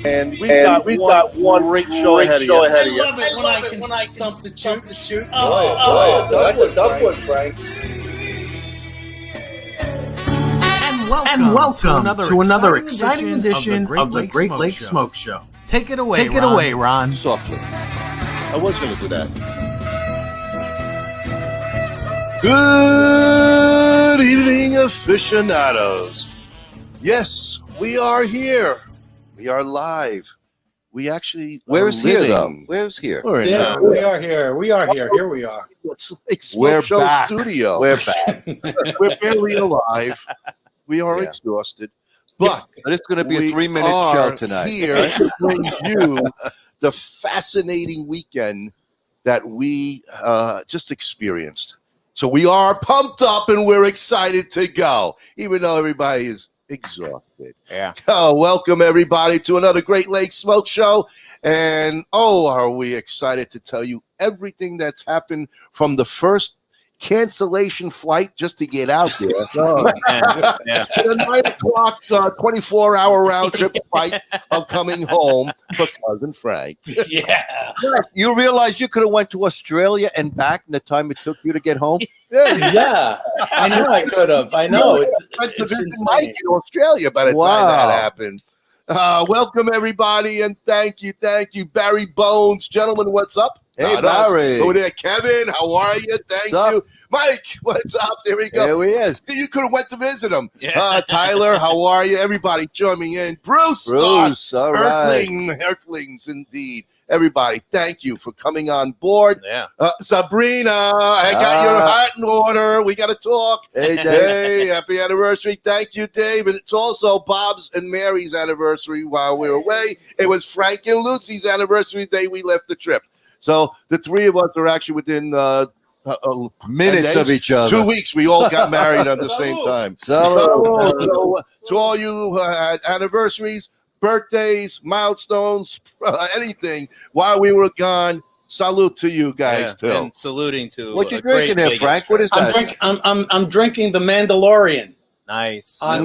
And we've got one great show ahead of you. I love it when I can stump the shoot. Double Frank. And welcome to another exciting edition of the Great Lake Smoke Show. Take it away, Ron. Softly. I was going to do that. Good evening, aficionados. Yes, we are here. We are live. We actually Where's here, though? Where's here? We are here. We are here. Here we are. It's like We're Smoke Show back. Studio. We're back. We're barely alive. We are exhausted. But it's going to be a 3-minute show tonight. Here to bring you the fascinating weekend that we just experienced. So we are pumped up and we're excited to go, even though everybody is exhausted. Yeah. Welcome everybody to another Great Lake Smoke Show. And are we excited to tell you everything that's happened from the first cancellation flight just to get out there to the 9 o'clock 24-hour round trip flight of coming home for Cousin Frank. Yeah. You realize you could have went to Australia and back in the time it took you to get home? Yeah. I know I could have. I know. It's Mike in Australia by the time that happened. Welcome everybody and thank you. Barry Bones, gentlemen, what's up? Hey, Barry. Over there, Kevin, how are you? Thank you. Mike, what's up? There we go. There he is. You could have went to visit him. Yeah. Tyler, how are you? Everybody joining in. Bruce, all right. Earthlings, indeed. Everybody, thank you for coming on board. Yeah. Sabrina, I got your heart in order. We got to talk. Hey, Dave. Hey, happy anniversary. Thank you, Dave. And it's also Bob's and Mary's anniversary while we were away. It was Frank and Lucy's anniversary day we left the trip. So the three of us are actually within minutes of each other. 2 weeks, we all got married at the same time. So to all you who had anniversaries, birthdays, milestones, anything while we were gone, salute to you guys too. And saluting to what you drinking there, Frank? What is that? I'm drinking the Mandalorian. Nice. On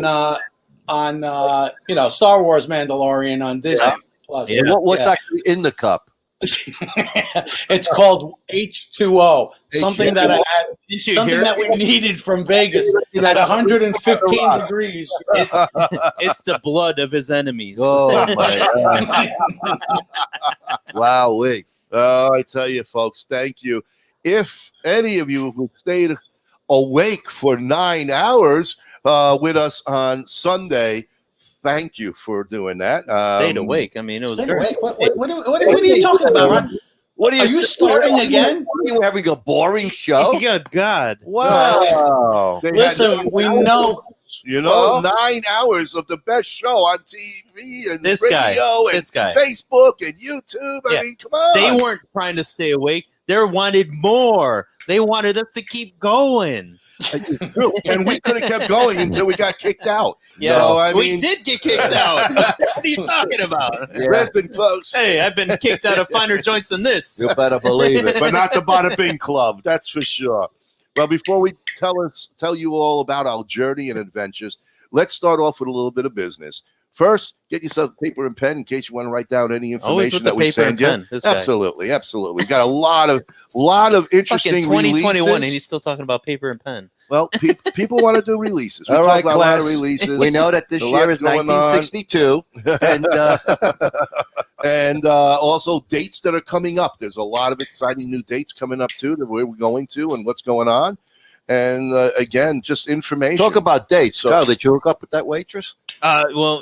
Star Wars Mandalorian on Disney Plus. Yeah. What's actually in the cup? It's called H2O. Something that I had, something that we needed from Vegas at 115 degrees. It's the blood of his enemies. Oh my God. Wow, I tell you, folks, thank you. If any of you who stayed awake for 9 hours with us on Sunday, thank you for doing that. Stayed awake. I mean, it was great. What are you talking about, Ron? Are you starting again? Are you having a boring show? Good God. Wow. Listen, we know. 9 hours of the best show on TV and radio and Facebook and YouTube. I mean, come on. They weren't trying to stay awake. They wanted more. They wanted us to keep going. And we could have kept going until we got kicked out. Yeah, so, we did get kicked out. What are you talking about? Yeah. Listen, folks. Hey, I've been kicked out of finer joints than this. You better believe it. But not the Bada Bing Club, that's for sure. Well, before we tell you all about our journey and adventures, let's start off with a little bit of business. First, get yourself paper and pen in case you want to write down any information that we send you. Absolutely. We got a lot of interesting 2021, releases. and he's still talking about paper and pen. Well, people want to do releases. All right, class. A lot of releases. We know that this year is 1962, and And also dates that are coming up. There's a lot of exciting new dates coming up too, that we're going to and what's going on. And again, just information. Talk about dates. Kyle, did you hook up with that waitress? Well,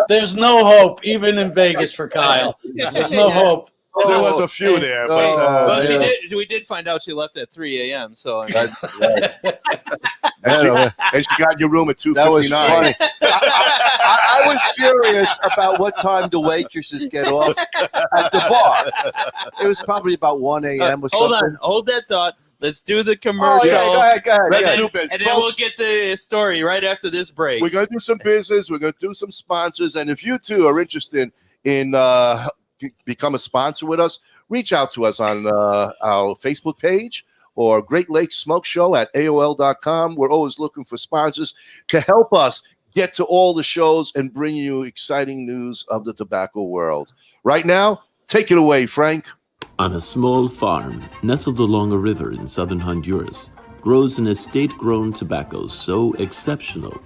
there's no hope even in Vegas for Kyle. There's no hope. There was a few there, but well, we did find out she left at 3 a.m. So and she got in your room at 2:59. That was funny. I was curious about what time the waitresses get off at the bar. It was probably about 1 a.m. or something. Hold that thought. Let's do the commercial. Go ahead. And then we'll get the story right after this break. We're going to do some business. We're going to do some sponsors. And if you too are interested in become a sponsor with us, reach out to us on our Facebook page or Great Lakes Smoke Show at AOL.com. We're always looking for sponsors to help us get to all the shows and bring you exciting news of the tobacco world. Right now, take it away, Frank. On a small farm nestled along a river in southern Honduras grows an estate-grown tobacco so exceptional.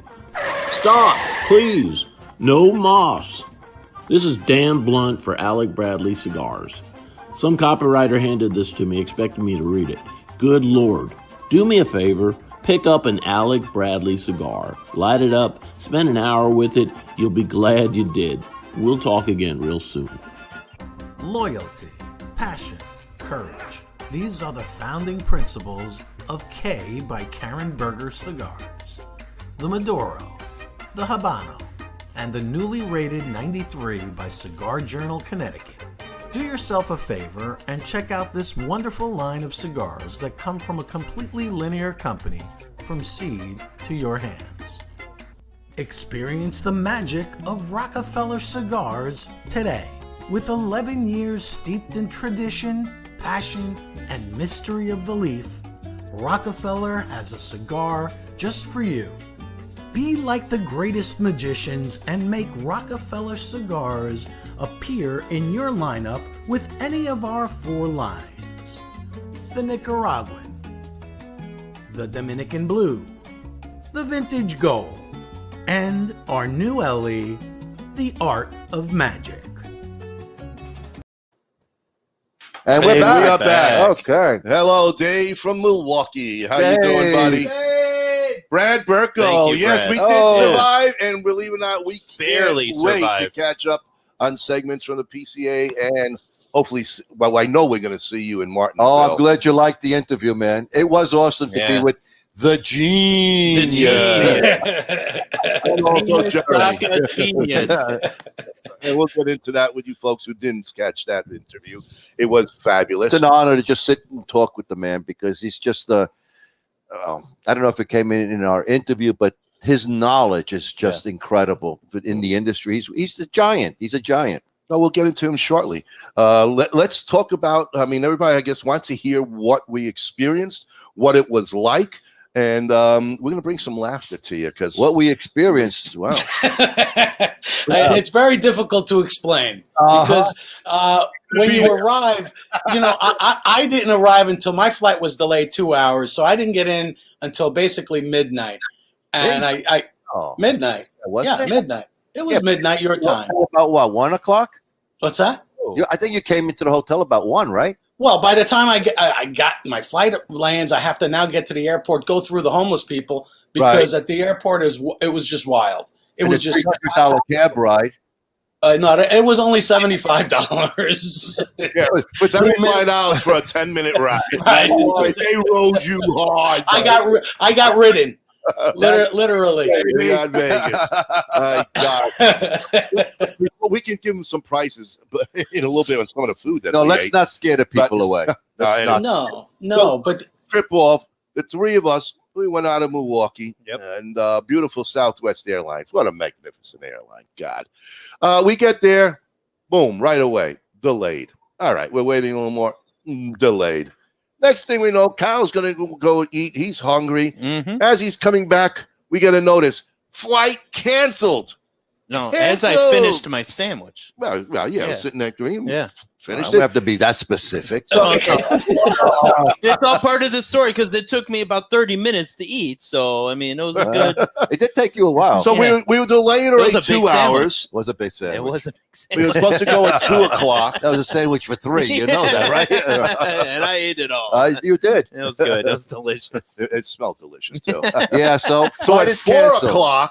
Stop, please. No moss. This is Dan Blunt for Alec Bradley Cigars. Some copywriter handed this to me, expecting me to read it. Good Lord. Do me a favor. Pick up an Alec Bradley cigar. Light it up. Spend an hour with it. You'll be glad you did. We'll talk again real soon. Loyalty, passion, courage. These are the founding principles of K by Karen Berger Cigars. The Maduro, the Habano, and the newly rated 93 by Cigar Journal Connecticut. Do yourself a favor and check out this wonderful line of cigars that come from a completely linear company from seed to your hands. Experience the magic of Rockefeller Cigars today. With 11 years steeped in tradition, passion, and mystery of the leaf, Rockefeller has a cigar just for you. Be like the greatest magicians and make Rockefeller Cigars appear in your lineup with any of our 4 lines. The Nicaraguan, the Dominican Blue, the Vintage Gold, and our new LE, the Art of Magic. And we're back. We are back. Okay. Hello, Dave from Milwaukee. How you doing, buddy? Brad Burko. Thank you, yes, Brad. we did survive, and believe it or not, we Barely can't wait to survived. catch up on segments from the PCA, and hopefully, well, I know we're going to see you in Martinville. Oh, I'm glad you liked the interview, man. It was awesome to be with the genius. Genius. And we'll get into that with you folks who didn't catch that interview. It was fabulous. It's an honor to just sit and talk with the man because he's just I don't know if it came in our interview, but his knowledge is just incredible in the industry. He's a giant. He's a giant. No, we'll get into him shortly. Let's talk about, I mean, everybody, I guess, wants to hear what we experienced, what it was like. And we're going to bring some laughter to you because what we experienced, wow. It's very difficult to explain because when you arrive, I didn't arrive until my flight was delayed 2 hours. So I didn't get in until basically midnight. And midnight. Midnight. It was midnight your time. About what, 1 o'clock? What's that? I think you came into the hotel about 1, right? Well, by the time I got my flight lands, I have to now get to the airport, go through the homeless people because at the airport it was just wild. It was just $300 cab ride. No, it was only $75. Yeah, but $75 for a 10minute ride. Right. Boy, they rode you hard. I got ridden. Literally. We got Vegas. My God. We can give them some prices in a little bit on some of the food. That let's not scare the people away. No, but trip off. The 3 of us, we went out of Milwaukee and beautiful Southwest Airlines. What a magnificent airline. God. We get there. Boom, right away. Delayed. All right, we're waiting a little more. Delayed. Next thing we know, Kyle's going to go eat. He's hungry. Mm-hmm. As he's coming back, we get a notice. Flight canceled. No, as I Canceled. finished my sandwich. Well, yeah, I Yeah. was sitting next to him. Yeah. Finished We it. have to be that specific. It's all part of the story because it took me about 30 minutes to eat. So, I mean, it was a good. It did take you a while. So Yeah. we were delaying It was already a big 2 sandwich. hours. was a big sandwich. It was a big We were sandwich. supposed to go at 2:00. That was a sandwich for 3. You know that, right? And I ate it all. You did. It was good. It was delicious. It smelled delicious too. Yeah. So So flight at is 4:00, canceled.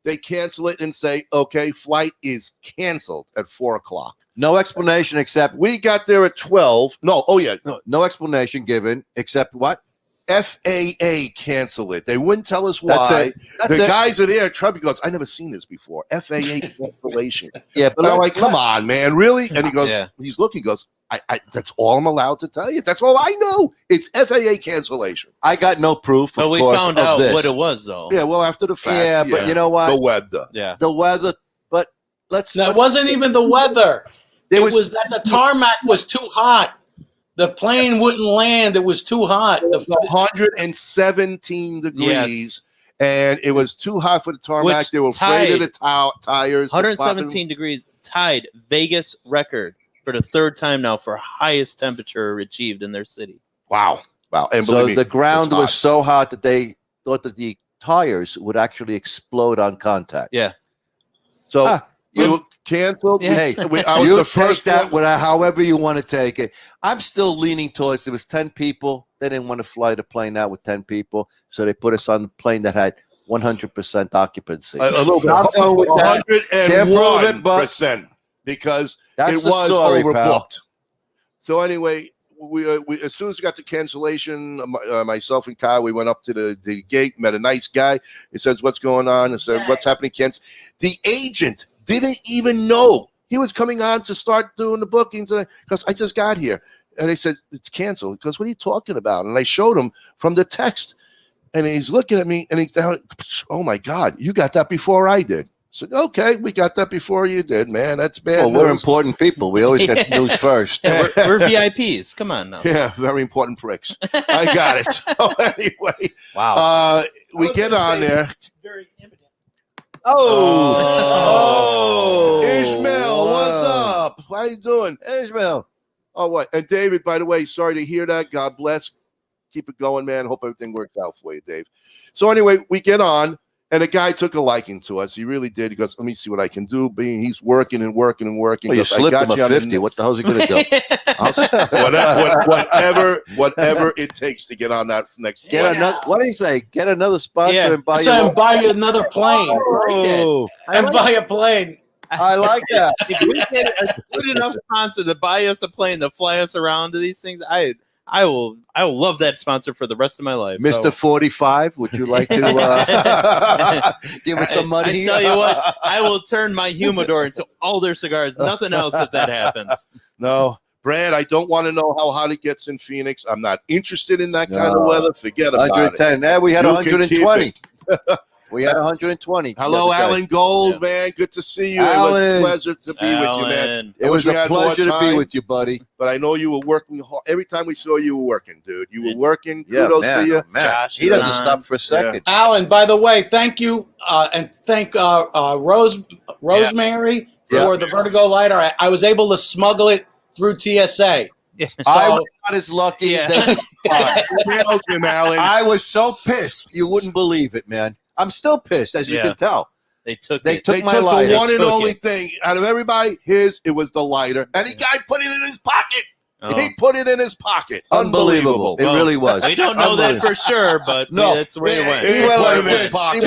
they cancel it and say, "Okay, flight is canceled at 4:00." No explanation except We got there at 12. No, oh yeah, no explanation given except what? FAA cancel it. They wouldn't tell us That's why. it. That's The it. guys are there. Trump goes, "I never seen this before." FAA cancellation. Yeah, but But I'm like, "Come on, man, really?" And he goes, Yeah. he's looking, he goes, I that's all I'm allowed to tell you. That's all I know. It's FAA cancellation. I got no proof, of But we course, found of out this. what it was, though. Yeah, well, after the fact. Yeah, but you know the what? weather. Yeah. The weather. But let's. No, it wasn't even the weather. There It was that the tarmac was too hot. The plane wouldn't land. It was too hot. It was 117 degrees, and it was too hot for the tarmac. Which They were afraid of tied- the tires. 117 degrees tied Vegas record for the 3rd time now for highest temperature achieved in their city. Wow. And So believe me, the ground it's was hot. so hot that they thought that the tires would actually explode on contact. Yeah. So we you- were canceled. Yeah. Hey, I was you the take first that one. however you want to take it. I'm still leaning towards there was 10 people. They didn't want to fly the plane out with 10 people, so they put us on the plane that had 100% occupancy. A little bit. I'm going with that. Can't prove it, but 101% because that's it the was story, overbooked. pal. So anyway, we as soon as we got the cancellation, myself and Kyle, we went up to the gate, met a nice guy. He says, "What's going on?" I said, "What's happening, Kent?" The agent didn't even know he was coming on to start doing the bookings, because I just got here, and they said it's canceled. He goes, "What are you talking about?" And I showed him from the text, and he's looking at me, and he's, "Oh my God, you got that before I did." I said, "Okay, we got that before you did, man. That's bad Well, we're news." important people. We always get news first. Yeah, we're VIPs. Come on now. Yeah, very important pricks. I got it. So anyway, Wow. we get on there. Very imminent. Oh, Ishmael, what's up? How you doing? Ishmael. Oh, what? And David, by the way, sorry to hear that. God bless. Keep it going, man. Hope everything works out for you, Dave. So anyway, we get on, and the guy took a liking to us. He really did. He goes, "Let me see what I can do." Being he's working and working and working. Well, you Goes, "I slipped got him a you on the 50. What the hell's he going to do? whatever it takes to get on that next Get flight. another. What do you say? Get another sponsor Yeah. and buy So you. and buy you another plane. Oh, And buy a plane. I like that. If we get a good enough sponsor to buy us a plane to fly us around to these things, I will love that sponsor for the rest of my life. Mr. 45, would you like to give us some money? I tell you what, I will turn my humidor into all their cigars. Nothing else if that happens. No, Brad, I don't want to know how hot it gets in Phoenix. I'm not interested in that kind of No. weather. Forget about it. 110. Yeah, we had You can keep 120. it. We had 120. the Hello, other day. Alan Gold, Yeah. man. Good to see you. It Alan. was a pleasure to be with you, man. Alan. It was we a had more pleasure to be time, with you, buddy. But I know you were working hard. Every time we saw you were working, dude. You were working. Yeah, Kudos man. to you. Man. Josh He doesn't is on. stop for a second. Alan, by the way, thank you and thank Rosemary Yeah. for the Vertigo lighter. I was able to smuggle it through TSA. Yeah. I So- was not as lucky. Yeah. Nailed him, Alan. I was so pissed. You wouldn't believe it, man. I'm still pissed, as you Yeah. can tell. They took They it. took They my took lighter. the one and Took only it. thing out of everybody. It was the lighter, and the guy put it in his pocket. Oh. He put it in his pocket. Unbelievable. It Well, really was. We don't know that for sure, but No. that's the way it went. He went put like it in his this. pocket.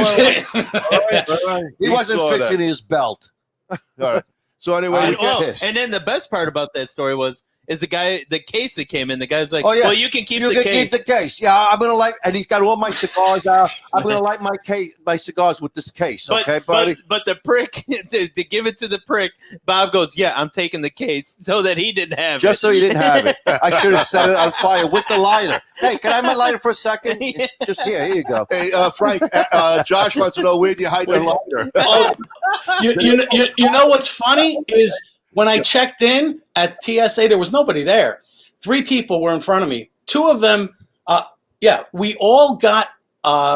He wasn't saw fixing that. his belt. All right. So anyway, And, got pissed. and then the best part about that story was the case that came in. The guy's like, Oh, yeah. "Well, you can keep You the can case." keep the case. Yeah, I'm gonna light, and he's got all my cigars out. I'm gonna light my cigars with this case. Okay, buddy. But the prick to give it to the prick, Bob goes, "Yeah, I'm taking the case," so that he didn't have Just it. so you didn't have it. I should have set it on fire with the lighter. Hey, can I have my lighter for a second? Just here you go. hey, Frank, Josh wants to know where do you hide the lighter? Oh, you know what's funny is when I checked in at TSA, there was nobody there. 3 people were in front of me. 2 of them, we all got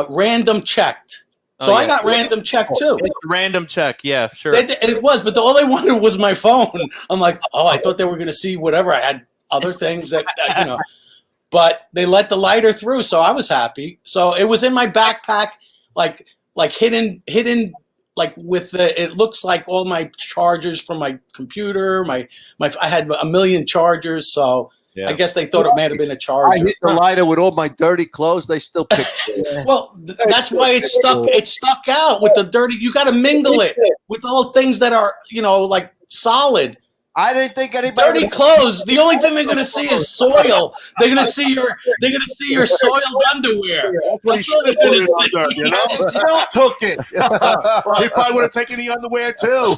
random checked. So I got random check too. It's a random check. Yeah, sure. It was, but all they wanted was my phone. I'm like, oh, I thought they were going to see whatever. I had other things that, but they let the lighter through. So I was happy. So it was in my backpack, like hidden, like with it looks like all my chargers from my computer, I had 1 million chargers. So I guess they thought it may have been a charger. I hit the lighter with all my dirty clothes. They still picked it. Well, that's why it stuck. It stuck out with the dirty. You got to mingle it with all things that are, like solid. I didn't think anybody. Dirty clothes. The only thing they're going to see is soil. They're going to see your soiled underwear. That's all they're going to see. Still took it. He probably would have taken the underwear too.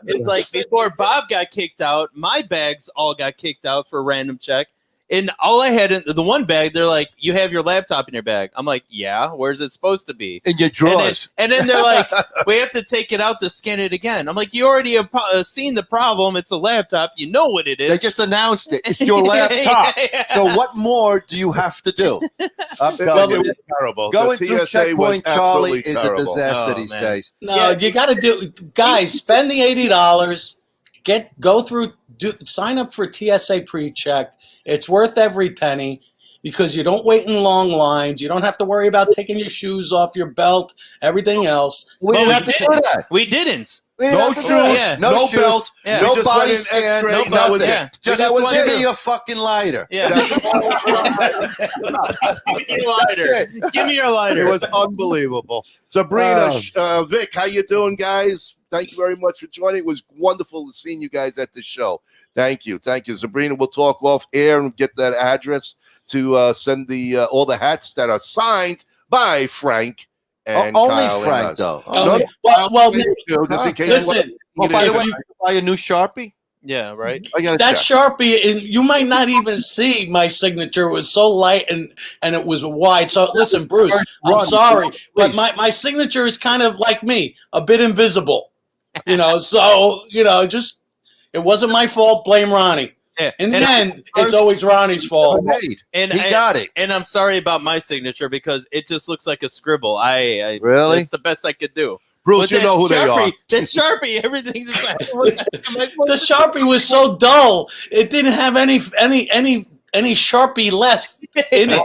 It's like before Bob got kicked out, my bags all got kicked out for a random check. And all I had in the one bag, they're like, you have your laptop in your bag. I'm like, yeah, where's it supposed to be? In your drawers. And then they're like, we have to take it out to scan it again. I'm like, you already have seen the problem. It's a laptop. You know what it is. They just announced it. It's your laptop. So what more do you have to do? I'm telling you. It was terrible. Going The through TSA Checkpoint was Charlie absolutely is terrible. a disaster Oh, these man. days. No, you got to guys, spend the $80. Go through, sign up for TSA pre-check. It's worth every penny because you don't wait in long lines. You don't have to worry about taking your shoes off your belt, everything else. We didn't have to do that. We didn't. We didn't No have to shoes, do that. no shoes, belt, Yeah. no just body went in scan, X-ray, no and that was nothing. it. Just give me your fucking lighter. Yeah. Give me your That's lighter. it. Give me your It lighter. was unbelievable. Sabrina, Vic, how you doing, guys? Thank you very much for joining. It was wonderful to see you guys at the show. Thank you. Sabrina, we'll talk off air and get that address to send all the hats that are signed by Frank and Only Kyle and Frank, us. though. Well, Just in case listen. Oh, by the way, if you- buy a new Sharpie? Yeah, right. I got that Sharpie, and you might not even see my signature. It was so light and it was wide. So listen, Bruce, I'm sorry, but my signature is kind of like me, a bit invisible. So just it wasn't my fault. Blame Ronnie. Yeah. In the end, it's always Ronnie's fault. And He got it. And I'm sorry about my signature because it just looks like a scribble. I Really? It's the best I could do. Bruce, But you know who they are. That Sharpie, everything's The Sharpie was so dull; it didn't have any Sharpie left in it.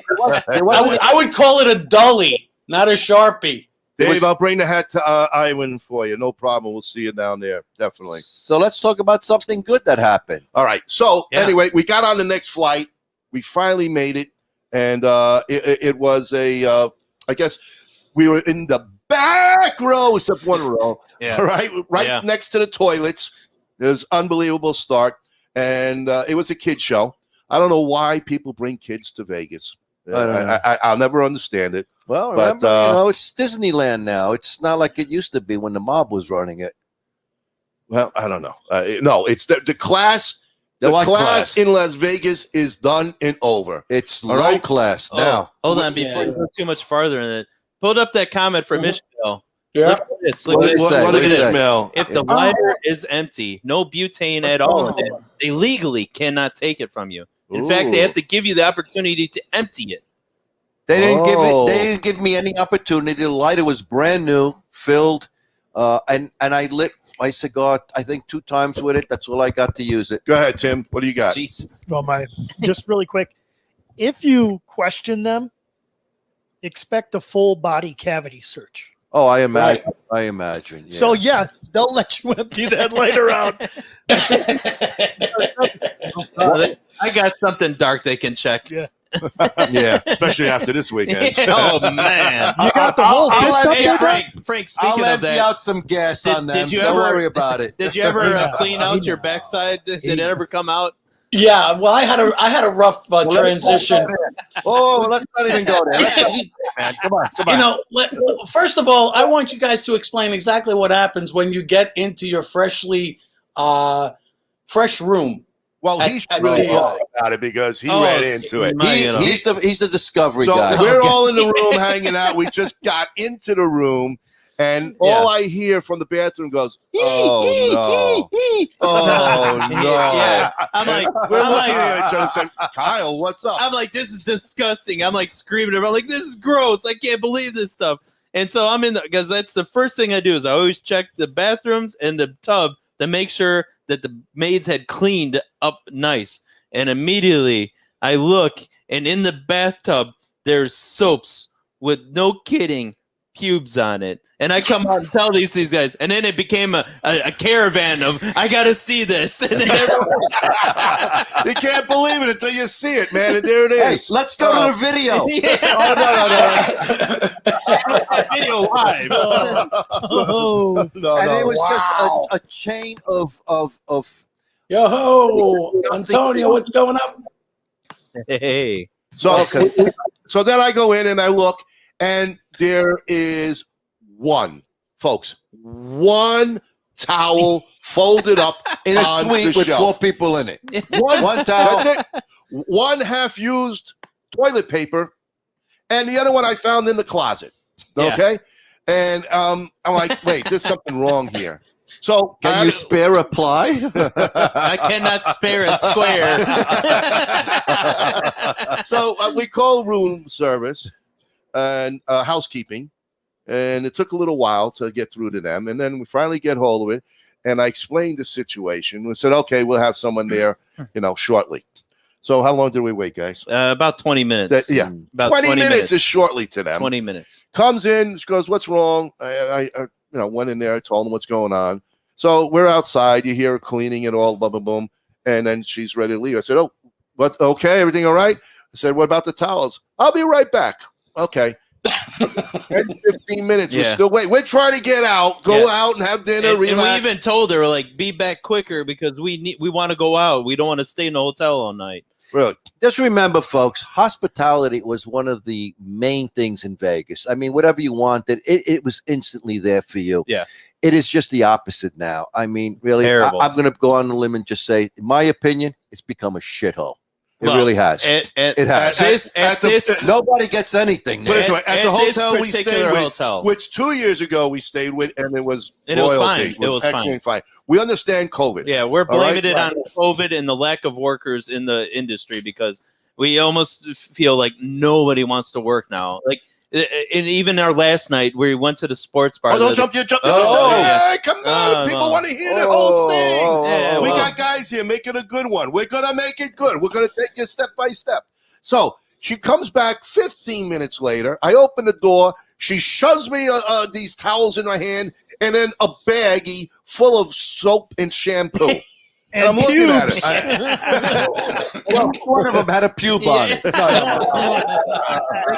I would call it a dully, not a Sharpie. Dave, I'll bring the hat to Iwan for you. No problem. We'll see you down there. Definitely. So let's talk about something good that happened. All right. So Yeah. anyway, we got on the next flight. We finally made it. And it was I guess we were in the back row, except one row. Yeah. Right Yeah. next to the toilets. It was unbelievable start. And it was a kid show. I don't know why people bring kids to Vegas. I'll never understand it. Well, But, remember, it's Disneyland now. It's not like it used to be when the mob was running it. Well, I don't know. No, it's the class. The What class class? in Las Vegas is done and over. It's All low right. class Oh, now. hold on, before you go too much farther in it, pulled up that comment from Michelle. Yeah. Look at this. Look What at did this. it say? What What is did it it, say? Mel? If the lighter is empty, no butane at all in it, they legally cannot take it from you. In fact, they have to give you the opportunity to empty it. They didn't give it. Oh. They didn't give me any opportunity. The lighter was brand new, filled, and I lit my cigar. I think 2 times with it. That's all I got to use it. Go ahead, Tim. What do you got? Jeez. Well, just really quick. If you question them, expect a full body cavity search. Oh, I imagine. I imagine. Yeah. So yeah, they'll let you empty that lighter out. I got something dark they can check. Yeah. yeah. Especially after this weekend. Oh man! You got the whole I'll fist up Hey, there, Frank. I'll Speaking of empty that, out some gas Did- on them. did you Don't ever- worry about it. did you ever Yeah. clean out your backside? Did it ever come out? Yeah, well, I had a rough transition. Oh, let's not even go there. Man, come on. First of all, I want you guys to explain exactly what happens when you get into your freshly fresh room. Well, At- he's at really the, all about it because he ran into it. He's the discovery So guy. we're all in the room hanging out. We just got into the room, And all I hear from the bathroom goes, "Oh no, oh no!" Yeah. I'm like, We're looking at each other, saying, "Kyle, what's up?" I'm like, this is disgusting. I'm like screaming around, like, this is gross. I can't believe this stuff. And so I'm in because that's the first thing I do is I always check the bathrooms and the tub to make sure that the maids had cleaned up nice. And immediately I look, and in the bathtub there's soaps with, no kidding, pubes on it. And I come out and tell these guys, and then it became a caravan of, I gotta see this. And then You can't believe it until you see it, man. And there it Hey, is. let's go to the video. Yeah. Oh, no. Video live. Oh, No, And no. it was just a chain of Yo-ho, Antonio, what's going up? Hey. So then I go in and I look, and there is one towel folded up in a on suite the with shelf. 4 people in it. One towel. That's it. One half-used toilet paper, and the other one I found in the closet. Okay, and I'm like, wait, there's something wrong here. So Can you spare a ply? I cannot spare a square. So we call room service and housekeeping, and it took a little while to get through to them, and then we finally get hold of it, and I explained the situation. We said, okay, we'll have someone there, shortly. So how long did we wait, guys? About 20 minutes. About 20 minutes is shortly to them. 20 minutes. Comes in, she goes, what's wrong? I went in there, I told them what's going on. So we're outside, you hear her cleaning it all, blah, blah, boom, and then she's ready to leave. I said, but okay, everything all right? I said, what about the towels? I'll be right back. Okay. And 15 minutes, we're still waiting. We're trying to get out, go out and have dinner, and relax. we even told her, like, be back quicker because we want to go out. We don't want to stay in the hotel all night. Really? Just remember, folks, hospitality was one of the main things in Vegas. I mean, whatever you wanted, it was instantly there for you. Yeah. It is just the opposite now. I mean, really, I'm going to go on the limb and just say, in my opinion, it's become a shithole. It really has. It has. Nobody gets anything. But anyway, at the hotel we stayed with, hotel. which 2 years ago we stayed with, and it was And it was royalty. fine. It was excellent, fine. We understand COVID. Yeah, we're All right? blaming it on COVID and the lack of workers in the industry because we almost feel like nobody wants to work now. Like, and even our last night, we went to the sports bar. Oh, don't jump! Hey, come on! People want to hear the whole thing. We got guys here making a good one. We're gonna make it good. We're gonna take it step by step. So she comes back 15 minutes later. I open the door. She shoves me these towels in my hand, and then a baggie full of soap and shampoo. And I'm looking at it. One of them had a pube on it. They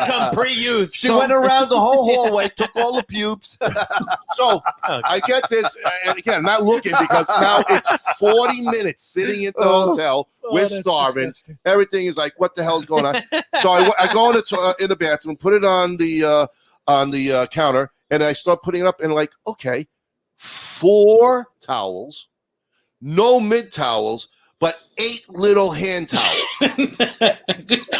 come pre-used. She went around the whole hallway, took all the pubes. So I get this, and again, not looking because now it's 40 minutes sitting at the hotel. We're starving. Disgusting. Everything is like, what the hell's going on? So I go in the bathroom, put it on the counter, and I start putting it up, and like, okay, 4 towels. No mid towels, but 8 little hand towels.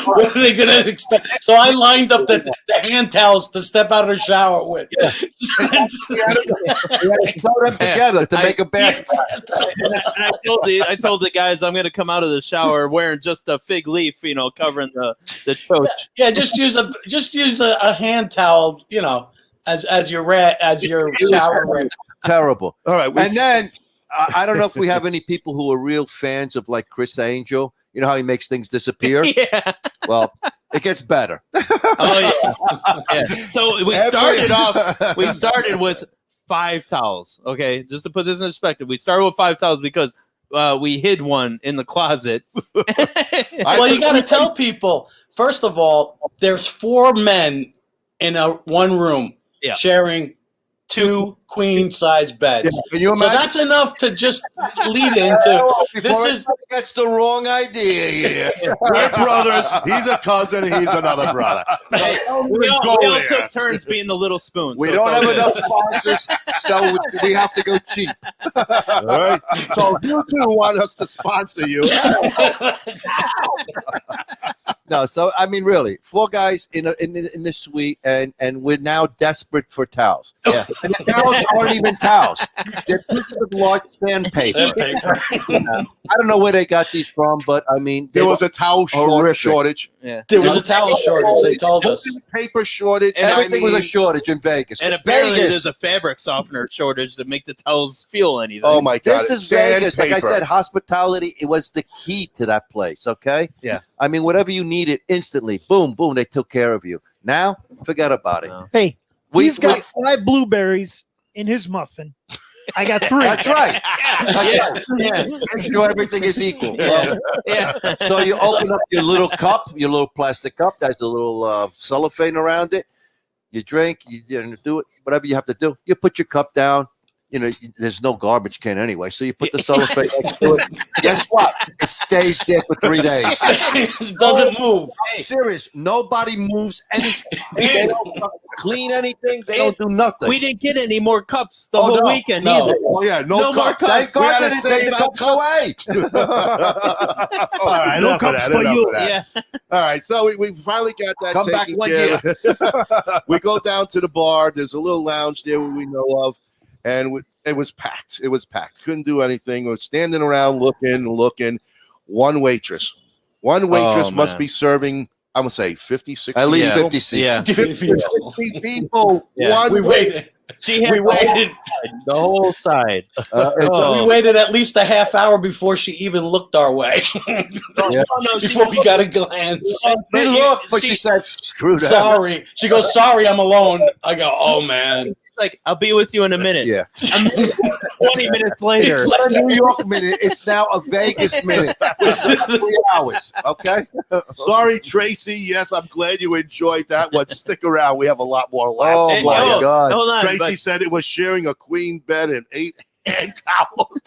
What are they going to expect? So I lined up the hand towels to step out of the shower with. Yeah. Throw them together to make a bath. And I told the guys I'm going to come out of the shower wearing just a fig leaf, covering the coach. Yeah, just use a hand towel, as your shower. Terrible. All right, and then. I don't know if we have any people who are real fans of like Chris Angel. You know how he makes things disappear? Yeah. Well, it gets better. Oh, yeah. So we started with 5 towels. Okay. Just to put this in perspective, we started with 5 towels because we hid one in the closet. Well, you got to tell people, first of all, there's 4 men in one room sharing 2 queen-size beds. Yeah, can you imagine? So that's enough to just lead into this. That's the wrong idea here. We're brothers. He's a cousin. He's another brother. We all took turns being the little spoon. We don't have enough sponsors, so we have to go cheap. All right. So if you two want us to sponsor you, No, so I mean, really, 4 guys in the suite, and we're now desperate for towels. Yeah. And the towels aren't even towels; they're pieces of large sandpaper. I don't know where they got these from, but I mean, There was a towel shortage. Yeah. There was a towel shortage. They told us. Paper shortage. And everything was a shortage in Vegas. And apparently Vegas. there's a fabric softener shortage to make the towels feel anything. Oh my God! This is Vegas. Like I said, hospitality, it was the key to that place, okay? Yeah. I mean, whatever you needed, instantly, boom, boom, they took care of you. Now, forget about it. No. Hey, he's got 5 blueberries in his muffin. I got 3. That's right. Yeah. Make sure everything is equal. Yeah. So you open up your little cup, your little plastic cup. That's a little cellophane around it. You drink, you do it, whatever you have to do. You put your cup down. You know, there's no garbage can anyway, so you put the cellophane next to it. Guess what? It stays there for 3 days. It doesn't move. I'm serious. Nobody moves anything. They don't clean anything. They don't do nothing. We didn't get any more cups the whole weekend either. Oh yeah, no more cups. Thank God they didn't take the cups away. All right, No cups for you. Yeah. All right, so we finally got that. Come back taken one care of. We go down to the bar. There's a little lounge there we know of, and it was packed. It was packed. Couldn't do anything. We were standing around looking. One waitress must be serving, I'm going to say 50, 60 At least people. 50 seats. Yeah. 50 people. Yeah. We waited. She had We waited. the whole side. We waited at least a half hour before she even looked our way. Yeah. Before we got a glance. She looked, but she said, screw that. Sorry. She goes, sorry, I'm alone. I go, oh, man. Like, I'll be with you in a minute. Yeah. 20 minutes later. It's not a New York minute. It's now a Vegas minute. It's 3 hours. Okay. Sorry, Tracy. Yes, I'm glad you enjoyed that one. Stick around. We have a lot more left. Oh And my no, God. Hold on. Tracy but- said it was sharing a queen bed and 8 hand towels.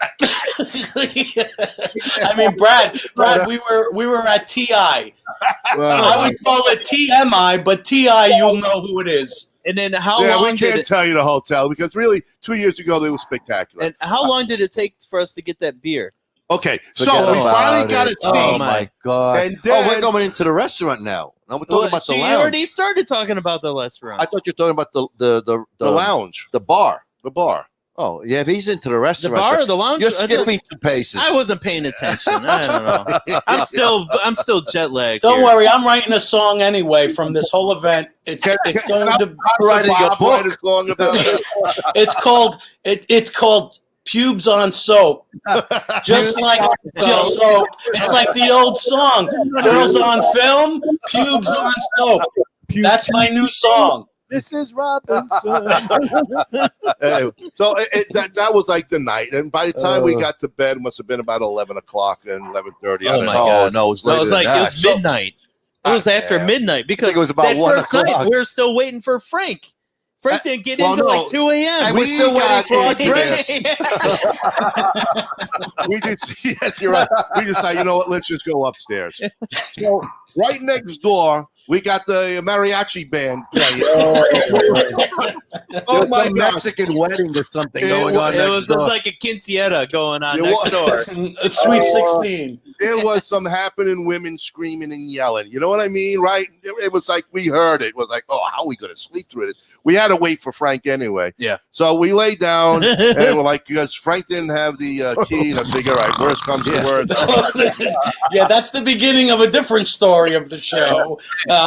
I mean, Brad, we were at TI. I would call it TMI, but TI, you'll know who it is. And then how Yeah, long we did can't it? tell you the hotel because really 2 years ago they were spectacular. And how long did it take for us to get that beer? Okay, Forget so we about finally got it. a seat. Oh my God. And then, we're going into the restaurant now. No, we're talking about the She lounge. already started talking about the restaurant. I thought you were talking about the lounge, the bar. the bar. Oh, yeah, if he's into the the restaurant. bar or the lounge? You're skipping 2 paces. I wasn't paying attention. I don't know. I'm still jet lagged. Don't here. worry, I'm writing a song anyway from this whole event. It's going to writing a book. Write a song about that. it's called Pubes on Soap. Just like soap. It's like the old song. Girls on film, pubes on soap. That's my new song. This is Robinson. Anyway, so that was like the night, and by the time we got to bed, it must have been about 11 o'clock and 11:30. Oh my Oh, god! no, it was No, it later was than like that. it was midnight. It was after yeah. midnight because I think it was about that 1 first night o'clock. we were still waiting for Frank. Frank didn't get well, into no. like 2 a.m. And we're still waiting for our drinks. We did. Yes, you're right. We decided, you know what? Let's just go upstairs. So right next door, we got the mariachi band playing. Oh my Some God! Mexican wedding or something It going on It next was door. just like a quinceañera going on It next was. door. Sweet 16. There was some happening, women screaming and yelling. You know what I mean, right? It was like we heard it. It was like, oh, how are we going to sleep through this? We had to wait for Frank anyway. Yeah. So we lay down, and we're like, because Frank didn't have the key, and I figure, all right, worst comes to worst. Yeah, that's the beginning of a different story of the show. That's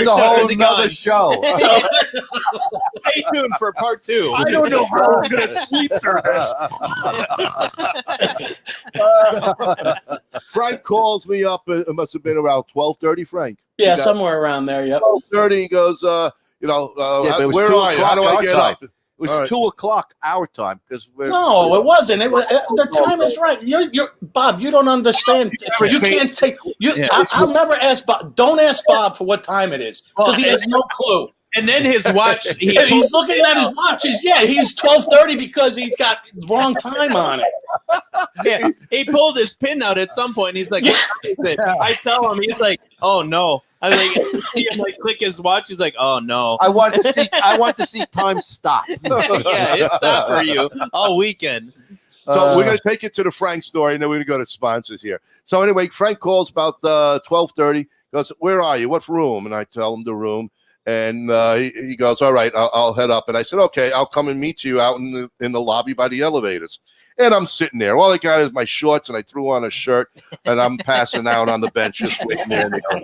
a whole nother show. Stay tuned for part 2. I don't know how we're going to sleep through this. Frank calls me up. It must have been around 12:30, Frank. Yeah, somewhere around there, yep. 12:30, he goes, Yeah, but it was where 2 are you? How do I o'clock get our up? It was All right. 2 o'clock our time because we're No, it wasn't. It was the time is right. You're Bob. You don't understand. You can't say. I'll never ask Bob. Don't ask Bob for what time it is because he has no clue. And then his watch. He's looking at his watches. Yeah, he's 12:30 because he's got the wrong time on it. He pulled his pin out at some point. And he's like, "What time is it?" I tell him, he's like, "Oh no." I like click his watch. He's like, "Oh no." I want to see time stop. Yeah, it stopped for you all weekend. So we're going to take it to the Frank story, and then we're going to go to sponsors here. So anyway, Frank calls about 12:30. Goes, where are you? What room? And I tell him the room. And he goes, all right, I'll head up. And I said, okay, I'll come and meet you out in the lobby by the elevators. And I'm sitting there. All I got is my shorts, and I threw on a shirt, and I'm passing out on the bench just waiting there. I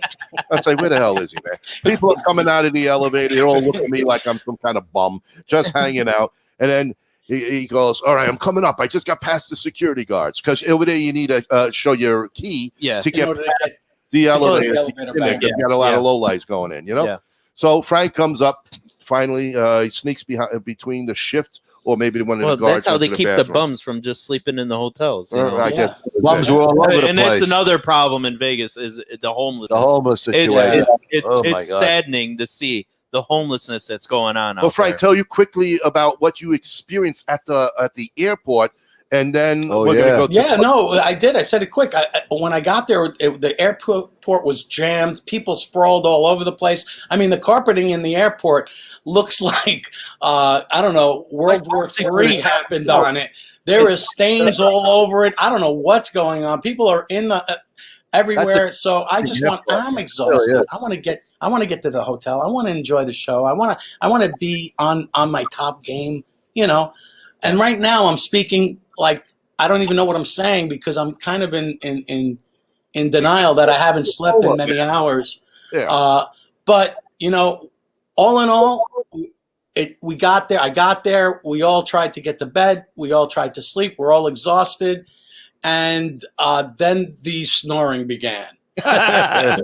was like, where the hell is he, man? People are coming out of the elevator. They all look at me like I'm some kind of bum, just hanging out. And then he goes, all right, I'm coming up. I just got past the security guards, because over there you need to show your key to get past the elevator. You got a lot of lowlights going in, you know? Yeah. So Frank comes up. Finally, he sneaks between the shift, or maybe one of the guards. That's how they keep the bathroom. bums from just sleeping in the hotels. You know? I guess bums were all over the place. And that's another problem in Vegas is the homelessness. The homeless situation. It's saddening to see the homelessness that's going on. Well, Frank, tell you quickly about what you experienced at the airport. And then we're going to go to I did. I said it quick. When I got there, the airport was jammed. People sprawled all over the place. I mean, the carpeting in the airport looks like, I don't know, World War III happened on it. There is stains all over it. I don't know what's going on. People are in the everywhere. So I just I'm exhausted. I want to get to the hotel. I want to enjoy the show. I want to be on my top game, you know. And right now I'm speaking like I don't even know what I'm saying, because I'm kind of in denial that I haven't slept in many hours. Yeah. But you know, all in all, we got there. I got there. We all tried to get to bed. We all tried to sleep. We're all exhausted, and then the snoring began. And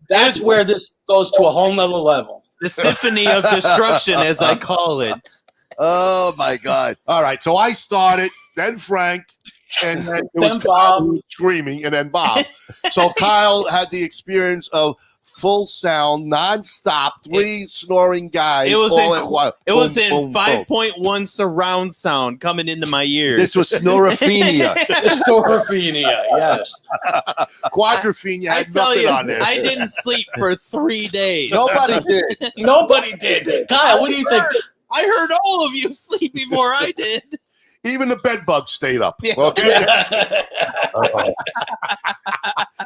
that's where this goes to a whole nother level. The symphony of destruction, as I call it. Oh my God! All right, so I started, then Frank, and then it was Kyle who was screaming, and then Bob. So Kyle had the experience of full sound, nonstop, three snoring guys. It was in boom, 5.1 surround sound coming into my ears. This was snorophilia. Snorophilia, yes. Quadrophenia had I tell nothing you, on this. I didn't sleep for 3 days. Nobody did. Nobody did. Kyle, what do you think? I heard all of you sleep before I did. Even the bed bugs stayed up. Yeah. Okay.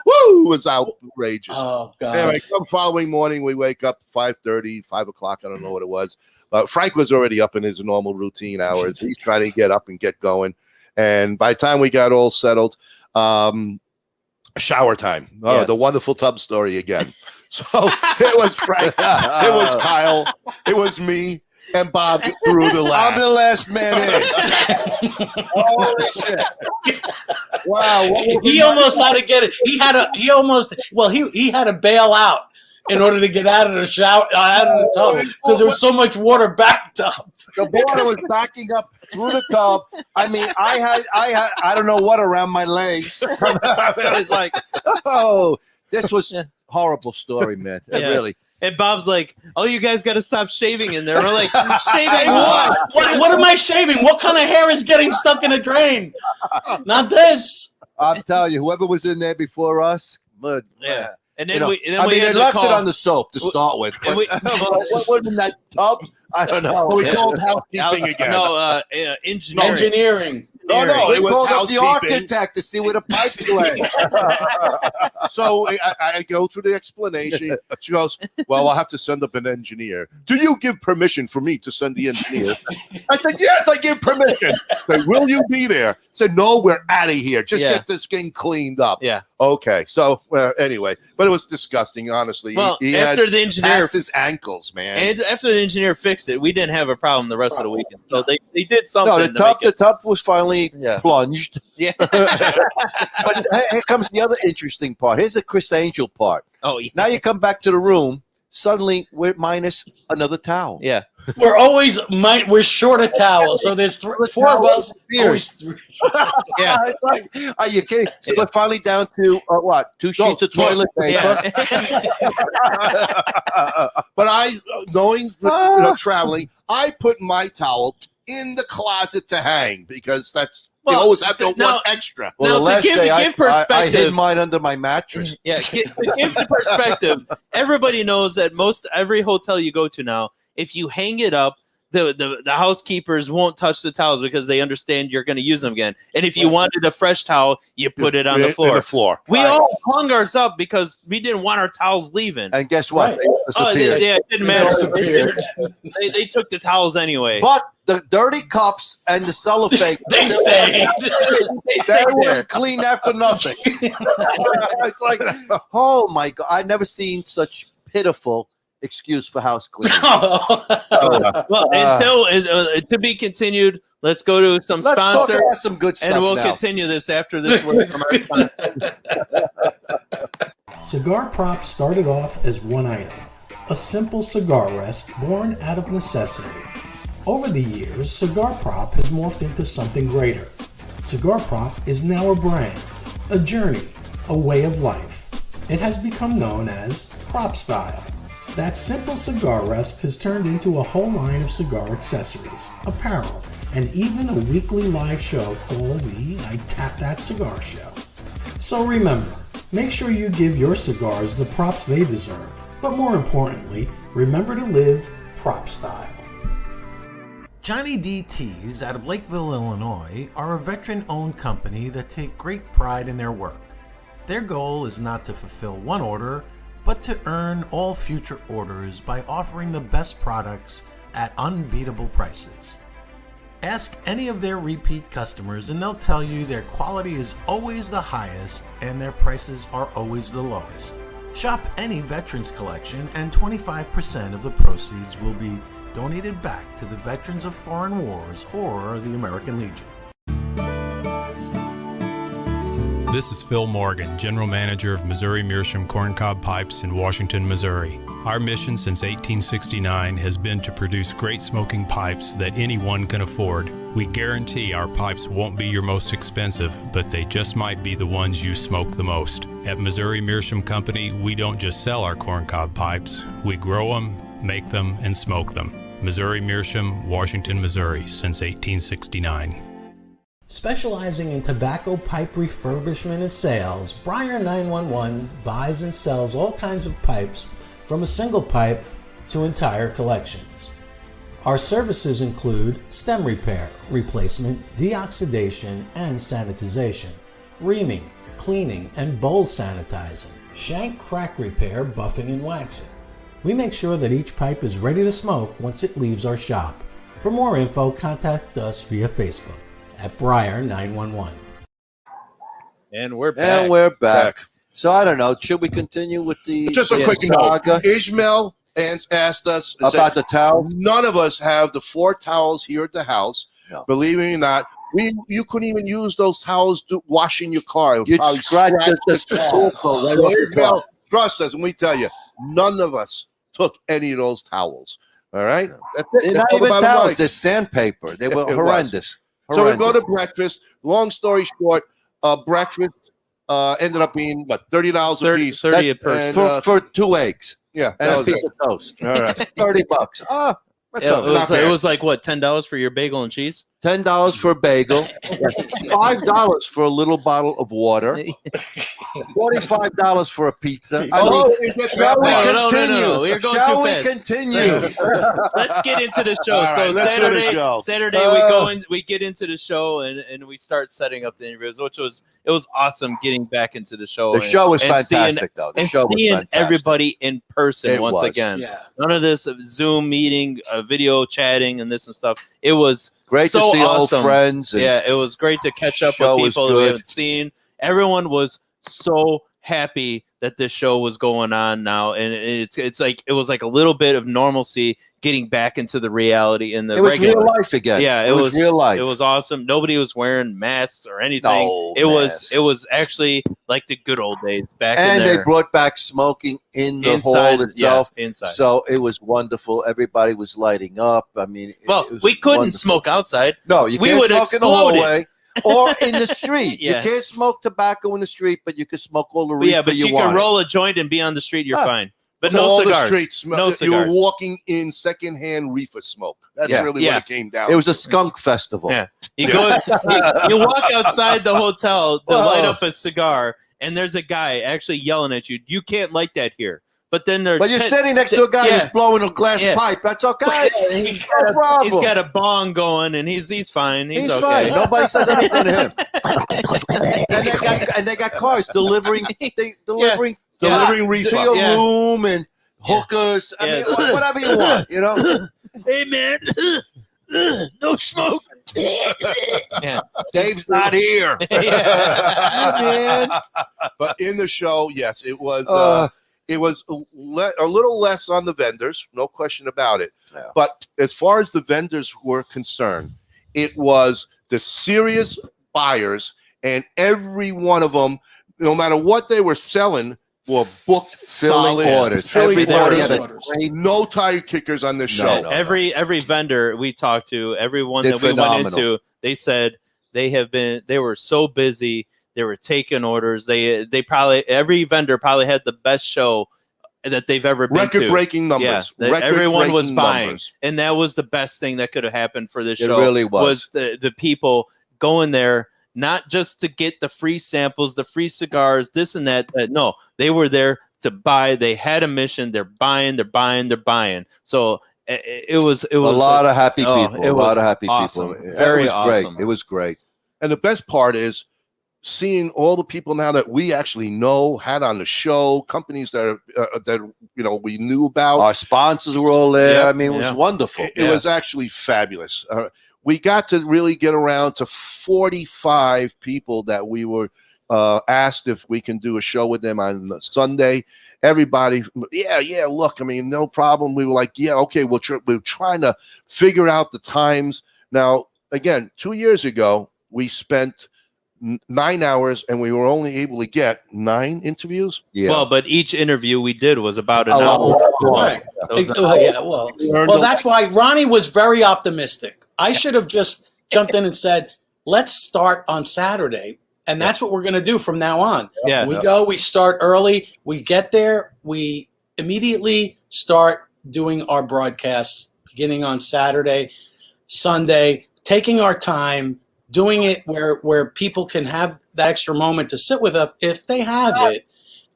Woo! It was outrageous. Oh God. Anyway, come following morning, we wake up 5:30, 5 o'clock. I don't know what it was. But Frank was already up in his normal routine hours. He's trying to get up and get going. And by the time we got all settled, shower time. Oh, Yes. the wonderful tub story again. So it was Frank, it was Kyle, it was me, and Bob threw the last. I'm the last man in. Holy shit! Wow, He almost had to get it. He had to bail out in order to get out of the shower, out of the tub, because there was so much water backed up. the water was backing up through the tub. I mean, I had I don't know what around my legs. I was like, oh, this was horrible story, man. It Yeah. really. And Bob's like, "Oh, you guys got to stop shaving in there." We're like, "Shaving what?" What am I shaving? What kind of hair is getting stuck in a drain? Not this. I'm telling you, whoever was in there before us, but Yeah. And then you know, we they had to left call, it on the soap to start with. and we- what was in that tub? I don't know. We called housekeeping again. No, engineering. Engineering. No, we it was called up the housekeeping. architect to see where the pipes went. So I go through the explanation. She goes, well, I'll have to send up an engineer. Do you give permission for me to send the engineer? I said, yes, I give permission. Said, will you be there? I said, no, we're out of here. Just get this thing cleaned up. Yeah. Okay. So anyway, but it was disgusting, honestly. Well, he after had the engineer past his ankles, man. and after the engineer fixed it, we didn't have a problem the rest of the weekend. So they did something. No, to make the it- tub was finally Yeah. plunged. Yeah. But here comes the other interesting part. Here's the Chris Angel part. Oh, yeah. Now you come back to the room. Suddenly, we're minus another towel. Yeah. We're short a towel, so there's four of us. Always three. Yeah. It's like, are you kidding? So we're finally down to what? 2 sheets of toilet paper. But I, knowing traveling, I put my towel in the closet to hang because that's you always have to want extra. Well, Now, the to last give- day to I give perspective- hid mine under my mattress. Yeah, to give the perspective, everybody knows that every hotel you go to now, if you hang it up, the housekeepers won't touch the towels because they understand you're going to use them again. And if you wanted a fresh towel, you put it on the floor. We all hung ours up because we didn't want our towels leaving. And guess what? Right. They It didn't matter. They took the towels anyway. But the dirty cups and the cellophane, They stayed. they wouldn't clean that for nothing. It's like, oh my God, I've never seen such pitiful excuse for house cleaning. Well, until to be continued, let's go to some Let's talk sponsors, about some good stuff and we'll now. continue this after this word from our sponsors. Cigar Prop started off as one item, a simple cigar rest born out of necessity. Over the years, Cigar Prop has morphed into something greater. Cigar Prop is now a brand, a journey, a way of life. It has become known as Prop Style. That simple cigar rest has turned into a whole line of cigar accessories, apparel, and even a weekly live show called the I Tap That Cigar Show. So remember, make sure you give your cigars the props they deserve, but more importantly, remember to live Prop Style. Johnny D. Teas out of Lakeville, Illinois are a veteran-owned company that take great pride in their work. Their goal is not to fulfill one order, but to earn all future orders by offering the best products at unbeatable prices. Ask any of their repeat customers and they'll tell you their quality is always the highest and their prices are always the lowest. Shop any Veterans Collection and 25% of the proceeds will be donated back to the veterans of foreign wars or the American Legion. This is Phil Morgan, General Manager of Missouri Meerschaum Corncob Pipes in Washington, Missouri. Our mission since 1869 has been to produce great smoking pipes that anyone can afford. We guarantee our pipes won't be your most expensive, but they just might be the ones you smoke the most. At Missouri Meerschaum Company, we don't just sell our corncob pipes. We grow them, make them, and smoke them. Missouri Meerschaum, Washington, Missouri, since 1869. Specializing in tobacco pipe refurbishment and sales, Briar 911 buys and sells all kinds of pipes from a single pipe to entire collections. Our services include stem repair, replacement, deoxidation, and sanitization, reaming, cleaning, and bowl sanitizing, shank crack repair, buffing, and waxing. We make sure that each pipe is ready to smoke once it leaves our shop. For more info, contact us via Facebook at Briar 911. And we're back. And we're back. So I don't know. Should we continue with the Just a quick saga? note. Ishmael asked us About the towel? None of us have the 4 towels here at the house. No. Believe it or not, you couldn't even use those towels to washing your car. It would You'd probably scratch scratch the the car. snorkel right So off your Ishmael, car. trust us, and we tell you, none of us took any of those towels. All right? That's it. They're That's not all even the bottom towels. line. They're sandpaper. They were It was. horrendous. So we go to breakfast. Long story short, breakfast ended up being, what, $30 a piece? 30 a person. And, for 2 eggs yeah, and that a was piece it. of toast. All right. $30. Ah, that's Yeah, all right. it was like what, $10 for your bagel and cheese? $10 for a bagel, $5 for a little bottle of water, $45 for a pizza. I mean, it gets shall we better. No, continue? We're going Shall too we fast. continue? Let's get into the show. All So right, let's do the show. Saturday we get into the show and we start setting up the interviews, which was awesome getting back into the show. The show was and fantastic, though. The and show was seeing fantastic. everybody in person It once was. again. Yeah. None of this Zoom meeting, video chatting, and this and stuff. It was Great so to see awesome. old friends. And Yeah, it was great to catch up show with was people that we good. haven't seen. Everyone was so happy that this show was going on now, and it's like it was like a little bit of normalcy getting back into the reality in the it was regular. real life again. Yeah, it was real life. It was awesome. Nobody was wearing masks or anything. No it masks. was actually like the good old days back in And there. they brought back smoking in the inside hall itself. Yeah, inside. So it was wonderful. Everybody was lighting up. I mean, Well, it was we couldn't wonderful. smoke outside. No, you we can't would smoke in the explode it. hallway or in the street. Yeah. You can't smoke tobacco in the street, but you can smoke all the But reefer yeah, but you want. can roll a joint and be on the street. You're Ah. fine. But So no all cigars. the streets smell. No You were cigars. walking in secondhand reefer smoke. That's Yeah. really Yeah. what it came down. It was a skunk festival. Yeah. You go. you walk outside the hotel to light up a cigar, and there's a guy actually yelling at you. You can't light that here. But then there's But you're standing next to a guy who's blowing a glass pipe. That's okay. He's No problem. He's got a bong going, and he's fine. He's okay. fine. Nobody says anything to him. and they got cars delivering delivering to refund your room and hookers. I mean, whatever you want, you know. Hey man, no smoke. Dave's not here. man. But in the show, yes, it was a little less on the vendors, no question about it. Yeah. But as far as the vendors were concerned, it was the serious buyers, and every one of them, no matter what they were selling, were booked Filling orders. Filling Everybody orders. had a great No tire kickers on this show. No. Every vendor we talked to, everyone They're that we went phenomenal. into, they said they were so busy, they were taking orders. They probably every vendor probably had the best show that they've ever been to. Record-breaking numbers. Yeah, everyone was Record-breaking buying, numbers. and that was the best thing that could have happened for this It show. really was. the people going there not just to get the free samples, the free cigars, this and that. No, they were there to buy. They had a mission. They're buying. So it was a lot of happy oh, people. it A lot was of happy awesome. people. Very it was great. awesome. It was great. And the best part is seeing all the people now that we actually know, had on the show, companies that we knew about. Our sponsors were all there. Yep. I mean, it was wonderful. It was actually fabulous. We got to really get around to 45 people that we were asked if we can do a show with them on Sunday. Everybody, yeah, look, I mean, no problem. We were like, yeah, okay, we're trying to figure out the times. Now, again, 2 years ago, we spent 9 hours and we were only able to get 9 interviews. Yeah. Well, but each interview we did was about an hour. Right. Well, that's why Ronnie was very optimistic. I should have just jumped in and said, let's start on Saturday. And that's what we're going to do from now on. Yeah. We start early. We get there. We immediately start doing our broadcasts beginning on Saturday, Sunday, taking our time, doing it where people can have that extra moment to sit with us if they have it,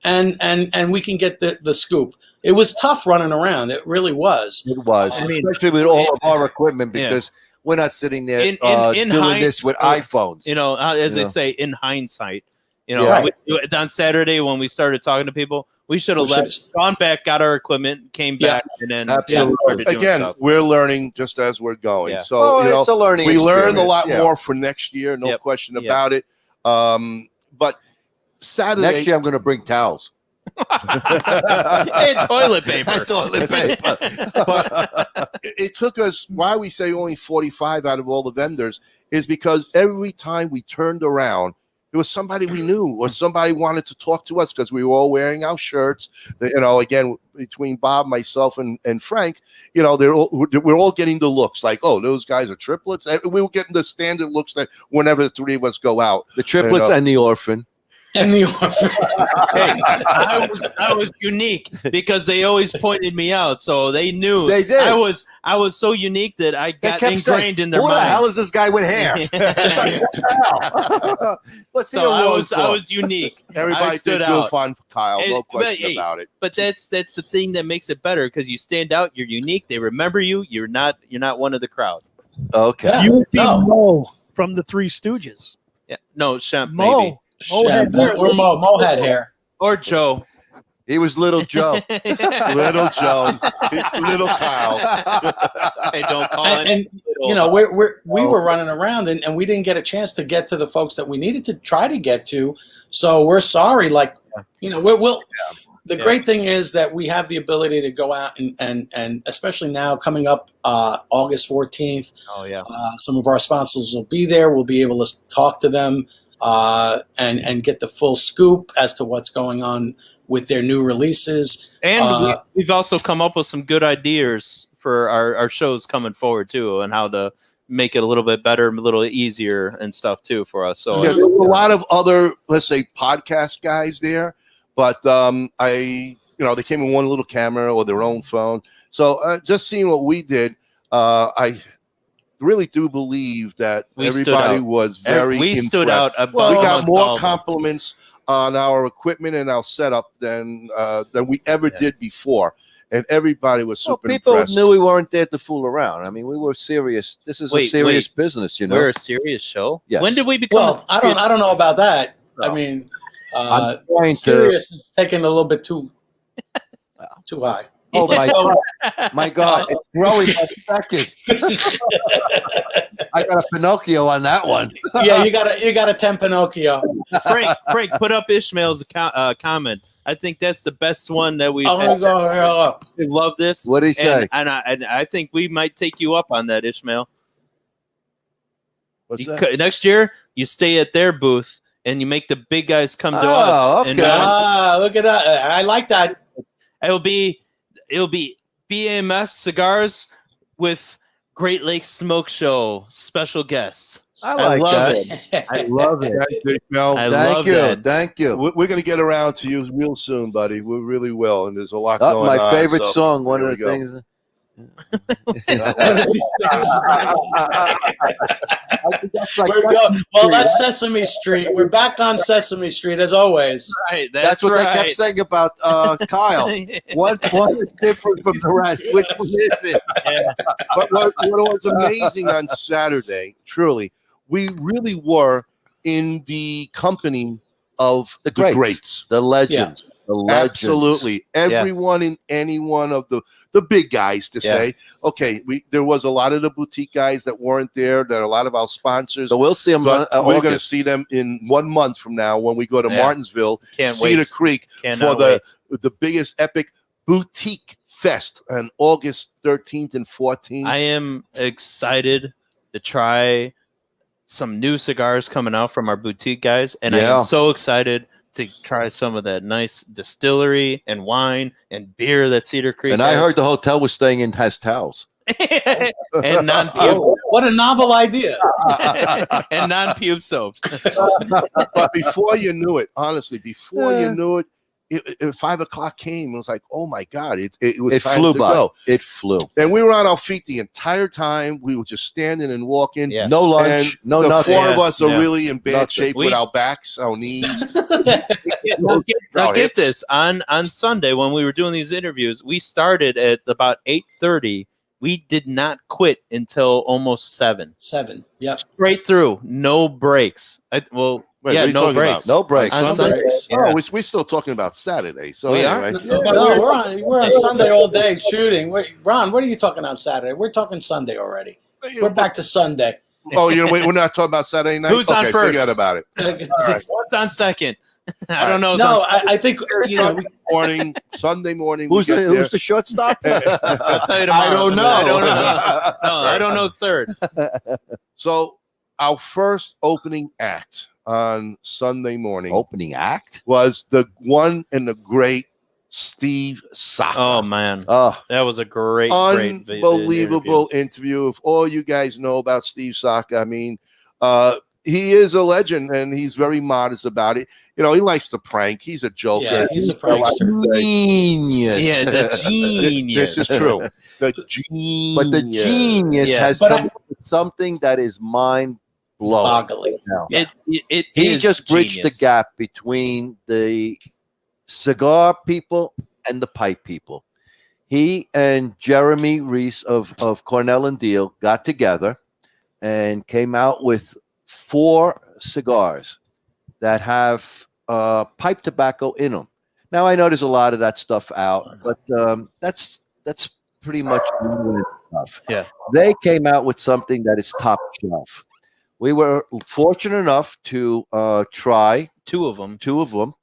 and we can get the scoop. It was tough running around. It really was. It was, especially with all of our equipment, because we're not sitting there doing this with iPhones. You know, as they say, in hindsight, on Saturday when we started talking to people, we should have gone back, got our equipment, came back, and then started doing again, stuff. we're learning just as we're going. Yeah. So it's a learning we learned a experience, lot more for next year, no question about it. But Saturday Next year, I'm going to bring towels. And toilet paper. Toilet paper. But it took us, why we say only 45 out of all the vendors, is because every time we turned around, it was somebody we knew or somebody wanted to talk to us because we were all wearing our shirts. Again, between Bob, myself, and Frank, we're all getting the looks like, oh, those guys are triplets. And we were getting the standard looks that whenever the three of us go out. The triplets and the orphan. And the Hey, I was unique because they always pointed me out, so they knew they did. I was so unique that I got ingrained in their Who minds. the hell is this guy with hair? What's So I was unique. Everybody stood did out. good fun, Kyle. No question about it. But that's the thing that makes it better because you stand out. You're unique. They remember you. You're not one of the crowd. Okay. You would be Mo from the Three Stooges. Yeah. No, Shemp, Mo. maybe. Mo had hair. Or Joe. He was Little Joe. Little Joe. Little Kyle. Hey, don't call him. And we were running around and we didn't get a chance to get to the folks that we needed to try to get to. So we're sorry. The great thing is that we have the ability to go out and especially now coming up August 14th. Oh yeah. Some of our sponsors will be there. We'll be able to talk to them and get the full scoop as to what's going on with their new releases. And we've also come up with some good ideas for our shows coming forward too, and how to make it a little bit better, a little easier and stuff too for us. So there's a lot of other, let's say, podcast guys there, but they came in one little camera or their own phone. So just seeing what we did, I really do believe that everybody was very we impressed. stood out. We got more compliments on our equipment and our setup than we ever did before. And everybody was super people impressed. knew we weren't there to fool around. I mean, we were serious. This is a serious business, you know. We're a serious show. Yes. When did we become? Well, I don't know about that. I mean, I'm trying serious is taking a little bit too high. Oh my God! My God! It's growing by second. I got a Pinocchio on that one. Yeah, you got a 10 Pinocchio. Frank, put up Ishmael's comment. I think that's the best one that we've. I'm gonna go. We love this. What did he say? And I think we might take you up on that, Ishmael. What's that? Next year, you stay at their booth and you make the big guys come to us. Okay. And, Look at that! I like that. it'll be BAMF Cigars with Great Lakes Smoke Show special guests. I like that. it. I love it. Thank you. Thank you. We're going to get around to you real soon, buddy. We really will. And there's a lot going on. My favorite so song. One of the there we things. Well, that's Sesame Street. We're back on Sesame Street as always. Right, That's what they kept saying about Kyle. One is different from the rest. Which one is it? But what was amazing on Saturday, truly, we really were in the company of the greats. The legends. The legends. Absolutely. Everyone in any one of the big guys to say, okay, there was a lot of the boutique guys that weren't there. There are a lot of our sponsors. So we'll see them. We're going to see them in 1 month from now when we go to Martinsville, Cedar Creek, for the biggest epic boutique fest on August 13th and 14th. I am excited to try some new cigars coming out from our boutique guys, and I am so excited to try some of that nice distillery and wine and beer that Cedar Creek And has. I heard the hotel we're staying in has towels. And non-pube. What a novel idea. And non-pube soaps. But before you knew it, honestly, you knew it, 5 o'clock came. It was like, oh my God, it was time flew to by. go. It flew. And we were on our feet the entire time. We were just standing and walking. Yeah. No lunch. And No the nothing. four of us are Yeah. really in bad Nothing. shape with our backs, our knees. Now get this. On Sunday when we were doing these interviews, we started at about 8:30. We did not quit until almost 7. 7. Yep. Straight through, no breaks. Wait, what are you no talking breaks. No breaks. On Sunday? Yeah. Oh, we're still talking about Saturday. So We anyway, But no, we're on Sunday all day shooting. Wait, Ron, what are you talking on Saturday? We're talking Sunday already. We're back to Sunday. Oh, we're not talking about Saturday night. Who's on Okay, first? Forget about it. What's on second? I don't know. No, I think Sunday morning. Who's the shortstop? I'll tell you tomorrow. I don't know. I don't know. It's third. So our first opening act on Sunday morning Opening act? was the one and the great Steve Saka. Oh man, Oh, that was a great Unbelievable interview. If all you guys know about Steve Saka, I mean, he is a legend and he's very modest about it. You know, he likes to prank. He's a joker. Yeah, he's a prankster. genius. Yeah, the genius. This is true. The genius. But the genius Yes. has But come up with something that is mind blowing. Boggling. He is just bridged genius. the gap between the cigar people and the pipe people. He and Jeremy Reese of Cornell and Deal got together and came out with 4 cigars that have pipe tobacco in them. Now I know there's a lot of that stuff out, but that's pretty much new stuff. Yeah. They came out with something that is top shelf. We were fortunate enough to try 2 of them. 2 of them.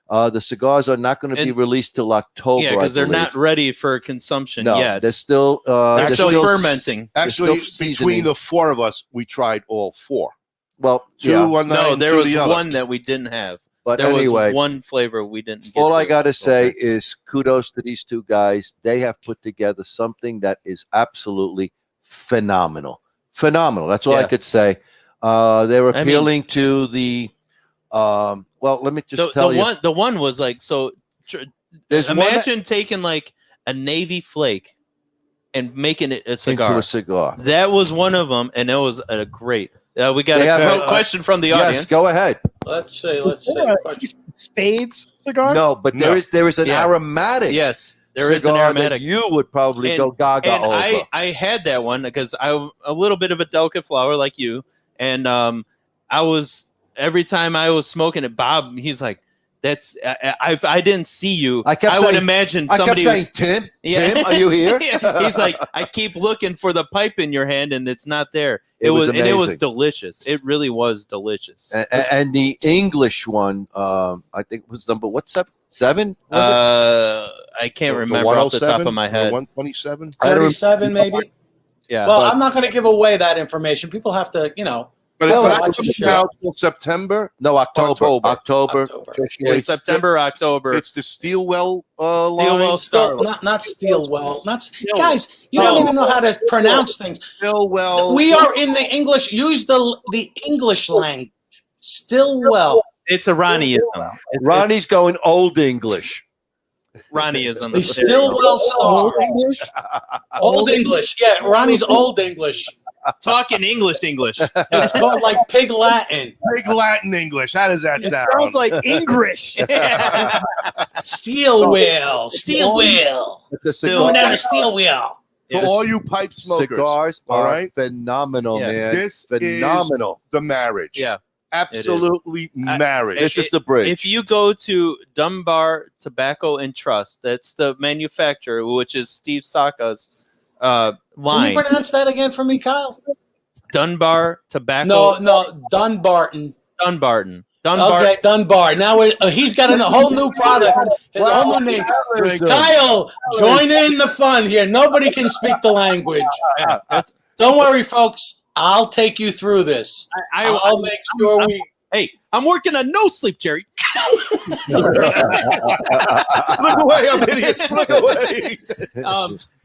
The cigars are not going to be And- released till October. Yeah, because they're not ready for consumption yet. They're still They're still actually- fermenting. Actually, still between seasoning. the 4 of us, we tried all 4. Well, 2 yeah. one night. No, and there 2 was the other. one that we didn't have. But There anyway, was one flavor we didn't get. all I to. got to say is kudos to these 2 guys. They have put together something that is absolutely phenomenal. Phenomenal. That's all I Yeah. could say. They were I mean- appealing to the. Well, let me just tell you. The one was like so. There's one that- Imagine taking like a navy flake and making it a cigar. into a cigar. That was one of them, and it was a great. We got They have a a- question from the Yes, audience. go ahead. Let's see. Spades cigar? No, but there is an Yeah. aromatic. Yes, there is an cigar aromatic. that you would probably go gaga and over. I had that one because I'm a little bit of a delicate flower like you, and I was every time I was smoking it, Bob, he's like, "That's I didn't see you." I kept would saying- imagine I somebody kept saying, was, Tim, are you here? He's like, I keep looking for the pipe in your hand, and it's not there. It was and it was amazing. delicious. It really was delicious. And the English one, I think was number seven? Was I can't remember off the top of my head. 127. 37, maybe. Yeah, Well, I'm not going to give away that information. People have to, But it's Oh, not watch the show. out till September. No, October. October. it's September, October. It's the Steelwell Stillwell line. Starlight. Not Steelwell. Guys, you don't even know how to pronounce things. Stillwell. We are in the English. Use the English language. Stillwell. It's a Ronnieism. Ronnie's going old English. Ronnieism. The Stillwell Star. Old English. Yeah, Ronnie's Old English. Talking English. It's called like Pig Latin. Big Latin English. How does that It sound? sounds like English. Steel wheel. Steel wheel. The Going down a steel wheel. For all you pipe smokers. cigars all are right? phenomenal, Yeah. man. This Phenomenal. is the marriage. Yeah. Absolutely marriage. This is the bridge. If you go to Dunbar Tobacco and Trust, that's the manufacturer, which is Steve Saka's Can line. you pronounce that again for me, Kyle? Dunbar Tobacco. No, Dunbarton. Dunbarton. Okay, Dunbar. Now he's got a whole new product. His whole new name. Kyle, join in the fun here. Nobody can speak the language. Don't worry, folks. I'll take you through this. I'll make sure we. Hey, I'm working on no sleep, Jerry. Look away, I'm idiots. Look away.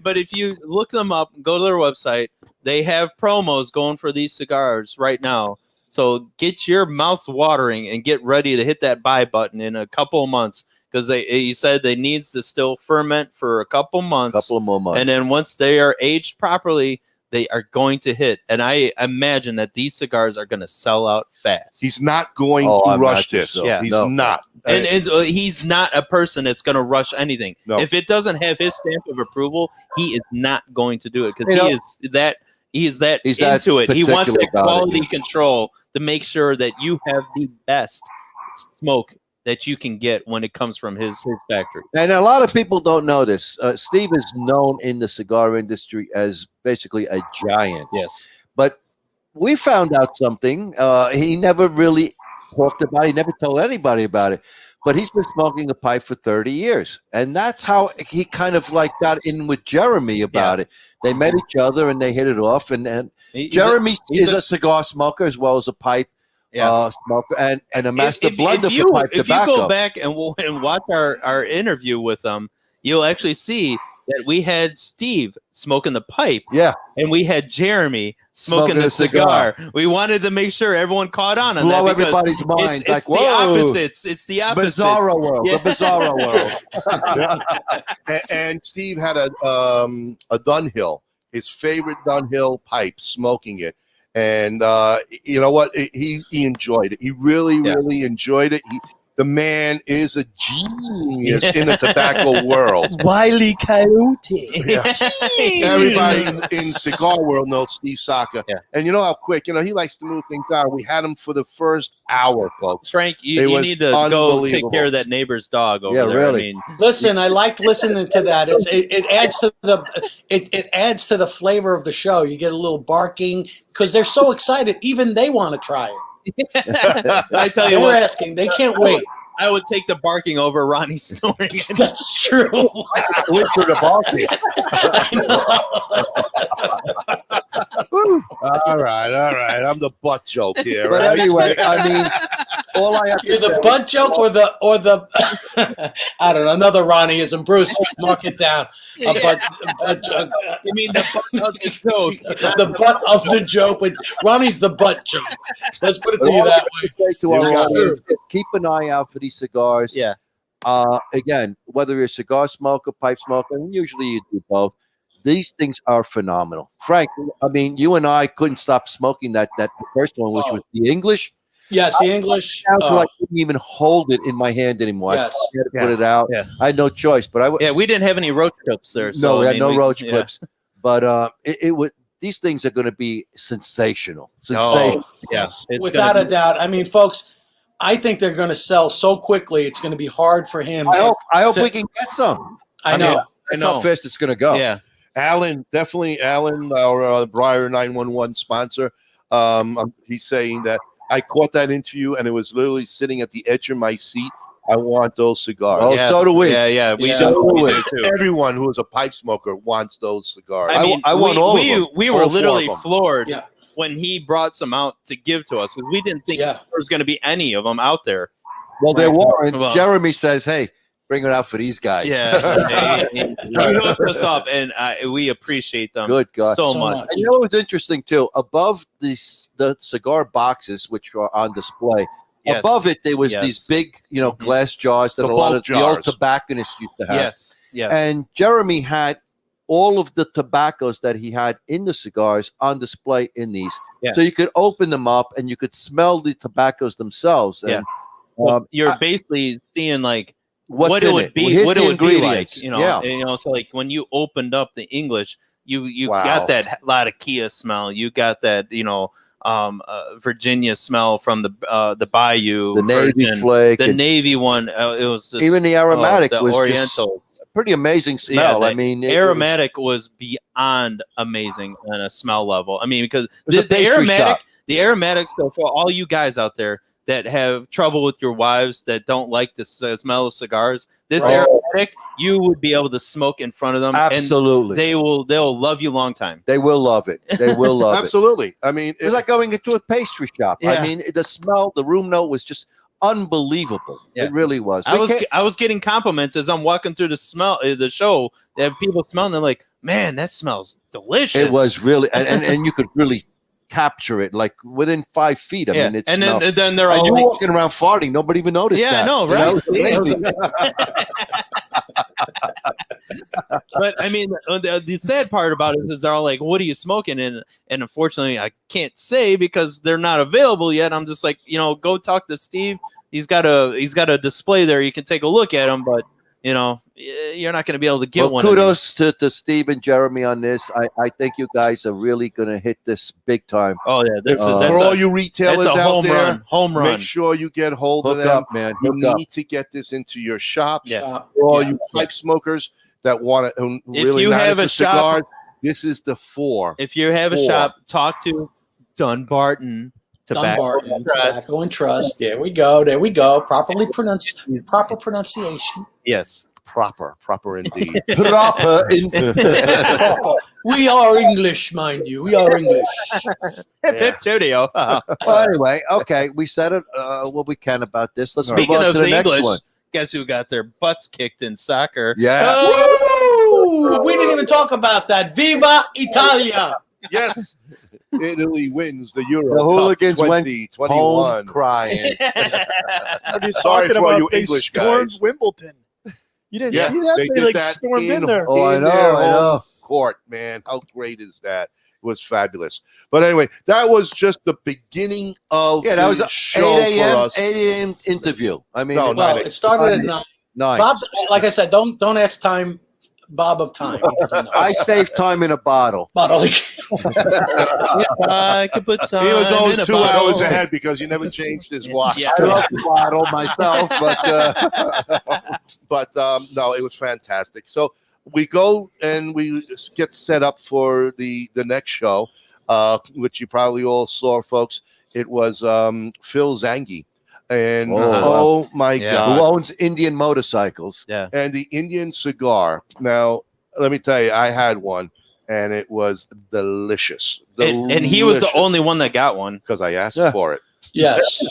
But if you look them up, go to their website. They have promos going for these cigars right now. So get your mouth watering and get ready to hit that buy button in a couple of months because he said they needs to still ferment for a couple months. Couple of more months. And then once they are aged properly, they are going to hit. And I imagine that these cigars are going to sell out fast. He's not going Oh, to I rush imagine this. so. Yeah. He's No. not. And he's not a person that's going to rush anything. No. If it doesn't have his stamp of approval, he is not going to do it because You know, he is that he's that into it. He wants that particular about it. quality control to make sure that you have the best smoke that you can get when it comes from his factory. And a lot of people don't know this. Steve is known in the cigar industry as basically a giant. Yes. But we found out something. He never really talked about it. He never told anybody about it. But he's been smoking a pipe for 30 years. And that's how he kind of like got in with Jeremy about it. They met each other and they hit it off. And Jeremy is a cigar smoker as well as a pipe smoker and a master blender for pipe if tobacco. you go back and watch our interview with him, you'll actually see that we had Steve smoking the pipe. Yeah. And we had Jeremy smoking the cigar. We wanted to make sure everyone caught on Blow that. because everybody's mind. It's Like, the whoa. opposites. It's the opposites. Bizarro world. Yeah. The bizarro world. And Steve had a Dunhill, his favorite Dunhill pipe, smoking it. And you know what? He enjoyed it. He really enjoyed it. The man is a genius in the tobacco world. Wile E. Coyote. Everybody in cigar world knows Steve Saka. Yeah. And you know how quick, he likes to move things out. We had him for the first hour, folks. Frank, It you was need to go take unbelievable. care of that neighbor's dog over Yeah, there. really. I mean, Listen, I liked listening to that. It adds to it adds to the flavor of the show. You get a little barking because they're so excited. Even they want to try it. I tell you They're what, asking. They can't wait. I would take the barking over Ronnie snoring. That's true. Went through the balcony. All right. I'm the butt joke here. But Right? anyway, I mean, all I have to You're say. the butt joke or the I don't know, another Ronnieism. Bruce, mark it down. A butt joke. You mean the butt of the joke? The butt of the joke, but Ronnie's the butt joke. Let's put it to you All I that have way. to say to our That's audience is keep an eye out for these cigars. Yeah. Again, whether you're a cigar smoker, pipe smoker, and usually you do both, these things are phenomenal. Frank, I mean, you and I couldn't stop smoking that first one, which was the English. Yes, the English. I couldn't even hold it in my hand anymore. Yes. I had to put it out. Yeah. I had no choice. But we didn't have any roach clips there. So, no, we I had mean, no roach yeah. clips. But it was. These things are going to be sensational. Sensational. Yeah, it's Without a doubt. I mean, folks, I think they're going to sell so quickly. It's going to be hard for him. I hope we can get some. I know. That's how fast it's going to go. Yeah. Alan, definitely Alan, our Briar 911 sponsor. He's saying that I caught that interview and it was literally sitting at the edge of my seat. I want those cigars. Oh, so do we. Yeah. We So do we. too. Everyone who is a pipe smoker wants those cigars. I mean, I want all of them. We were All four literally of them. floored Yeah. when he brought some out to give to us because we didn't think Yeah. there was going to be any of them out there. Well, there were. And Well- Jeremy says, "Hey, bring it out for these guys." Yeah, he hooked us up, and we appreciate them. Good God. so So much. much. And you know what's interesting too? Above the cigar boxes, which are on display, Yes. above it there was Yes. these big, glass jars that The a lot bulk of the old jars. tobacconists used to have. Yes. And Jeremy had all of the tobaccos that he had in the cigars on display in these. Yeah. So you could open them up and you could smell the tobaccos themselves. And, Yeah. Well, you're basically seeing like what's what in it would be, Here's what the it would be ingredients. like. Yeah. So like when you opened up the English, you Wow. got that lot of Kia smell. You got that Virginia smell from the Bayou, The Navy Virgin. flake. The and Navy one. It was just, even the aromatic the was Oriental. just a pretty amazing smell. the I mean, aromatic was beyond amazing on a smell level. I mean, because was a the pastry aromatic, shop. the aromatic. So for all you guys out there that have trouble with your wives that don't like the smell of cigars, this Right. aromatic, you would be able to smoke in front of them, Absolutely. and they'll love you long time. They will love it. They will love it. Absolutely. I mean, It was like going into a pastry shop. Yeah. I mean, the smell, the room note was just unbelievable. Yeah. It really was. I was getting compliments as I'm walking through the show. They have people smelling. They're like, "Man, that smells delicious." It was really, and you could really capture it like within 5 feet. I Yeah. mean, it's and then they're and all you're like, walking around farting. Nobody even noticed Yeah, that. I know, You right? It's amazing. But I mean, the sad part about it is they're all like, "What are you smoking?" And unfortunately, I can't say because they're not available yet. I'm just like, go talk to Steve. He's got a display there. You can take a look at them, but you're not going to be able to get one. Kudos to Steve and Jeremy on this. I think you guys are really going to hit this big time. Oh yeah, that's for all you that's retailers a out home there, run. Home run. make sure you get hold of Hook them. up, man. You Hook up. need to get this into your shops. Yeah. For all Yeah. you pipe smokers that want to If really you not have into a shop- cigars, this is the 4. If you have a Four. shop, talk to Dunbarton Tobacco. Dunbarton, Tobacco and Trust. There we go. Proper pronunciation. Yes. Proper indeed. Proper. We are English, mind you. We are English. Pip Studio. Well, anyway, okay, we said it what we can about this. Let's Speaking move on of to the the next English, one. guess who got their butts kicked in soccer? Yeah. Woo! We didn't even talk about that. Viva Italia! Yes, Italy wins the Euro. The hooligans Cup went 2021. Home crying. What are you Sorry talking for about? you They English stormed guys. Wimbledon. You didn't Yeah, see that? they They did like that stormed in in- there. Oh, I in know, their I home know. court, man. How great is that? It was fabulous. But anyway, that was just the beginning of Yeah, that was the a show 8 for a.m. us. 8 a.m. interview. I mean, No, Well, it started at 9. 9. Bob, like I said, don't ask Bob of time. I save time in a bottle. Bottle. I could put some. He was in always a 2 bottle. hours ahead because he never changed his watch. Yeah. I love the bottle myself, but No, it was fantastic. So we go and we get set up for the next show, which you probably all saw, folks. It was Phil Zangi. And Oh, my Yeah. God. who owns Indian motorcycles? Yeah. And the Indian cigar. Now, let me tell you, I had one and it was delicious. And he was the only one that got one. because I asked Yeah. for it. Yes.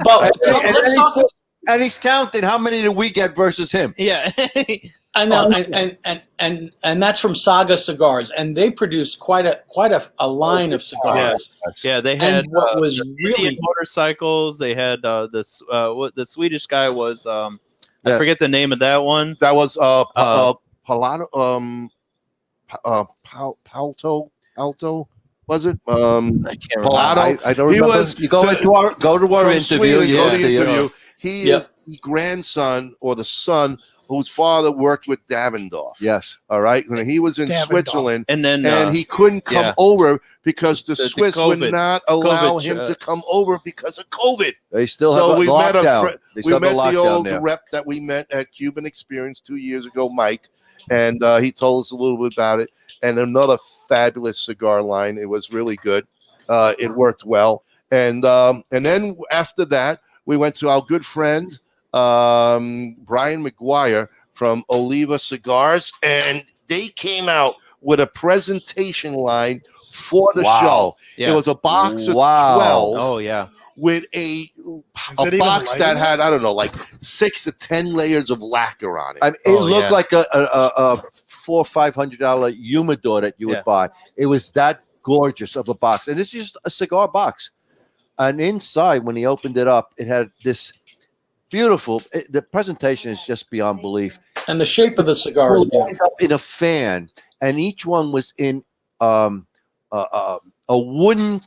But let's talk. And he's counting how many did we get versus him. Yeah. I know, and that's from Saga Cigars, and they produce quite a line of cigars. Yeah, they had And what was Indian really motorcycles. They had this. What the Swedish guy was? I Yeah. forget the name of that one. That was Palano, Palto. was it? I can't remember. Pilato. I don't He remember. was You go the- to our From interview. Sweden, You go to see the it. interview. He Yep. is the grandson or the son whose father worked with Davidoff. Yes. All right. When he was in Davidoff. Switzerland, And then and he couldn't come yeah. over because the The Swiss would COVID. not allow COVID, him to come over because of COVID. They still So have we a met lockdown. They we still have met a the lockdown old there. rep that we met at Cuban Experience 2 years ago, Mike, and he told us a little bit about it. And another fabulous cigar line. It was really good. It worked well. And then after that, we went to our good friend Brian McGuire from Oliva Cigars, and they came out with a presentation line for the show. Yeah. It was a box of Wow. 12 Oh yeah. with Is a it even box lighter? that had, I don't know, like 6 to 10 layers of lacquer on it. I mean, it Oh, looked yeah. like a $400 or $500 humidor that you would Yeah. buy. It was that gorgeous of a box, and this is just a cigar box. And inside, when he opened it up, it had this beautiful. The presentation is just beyond belief. And the shape of the cigar is beautiful. Lined up in a fan, and each one was in a wooden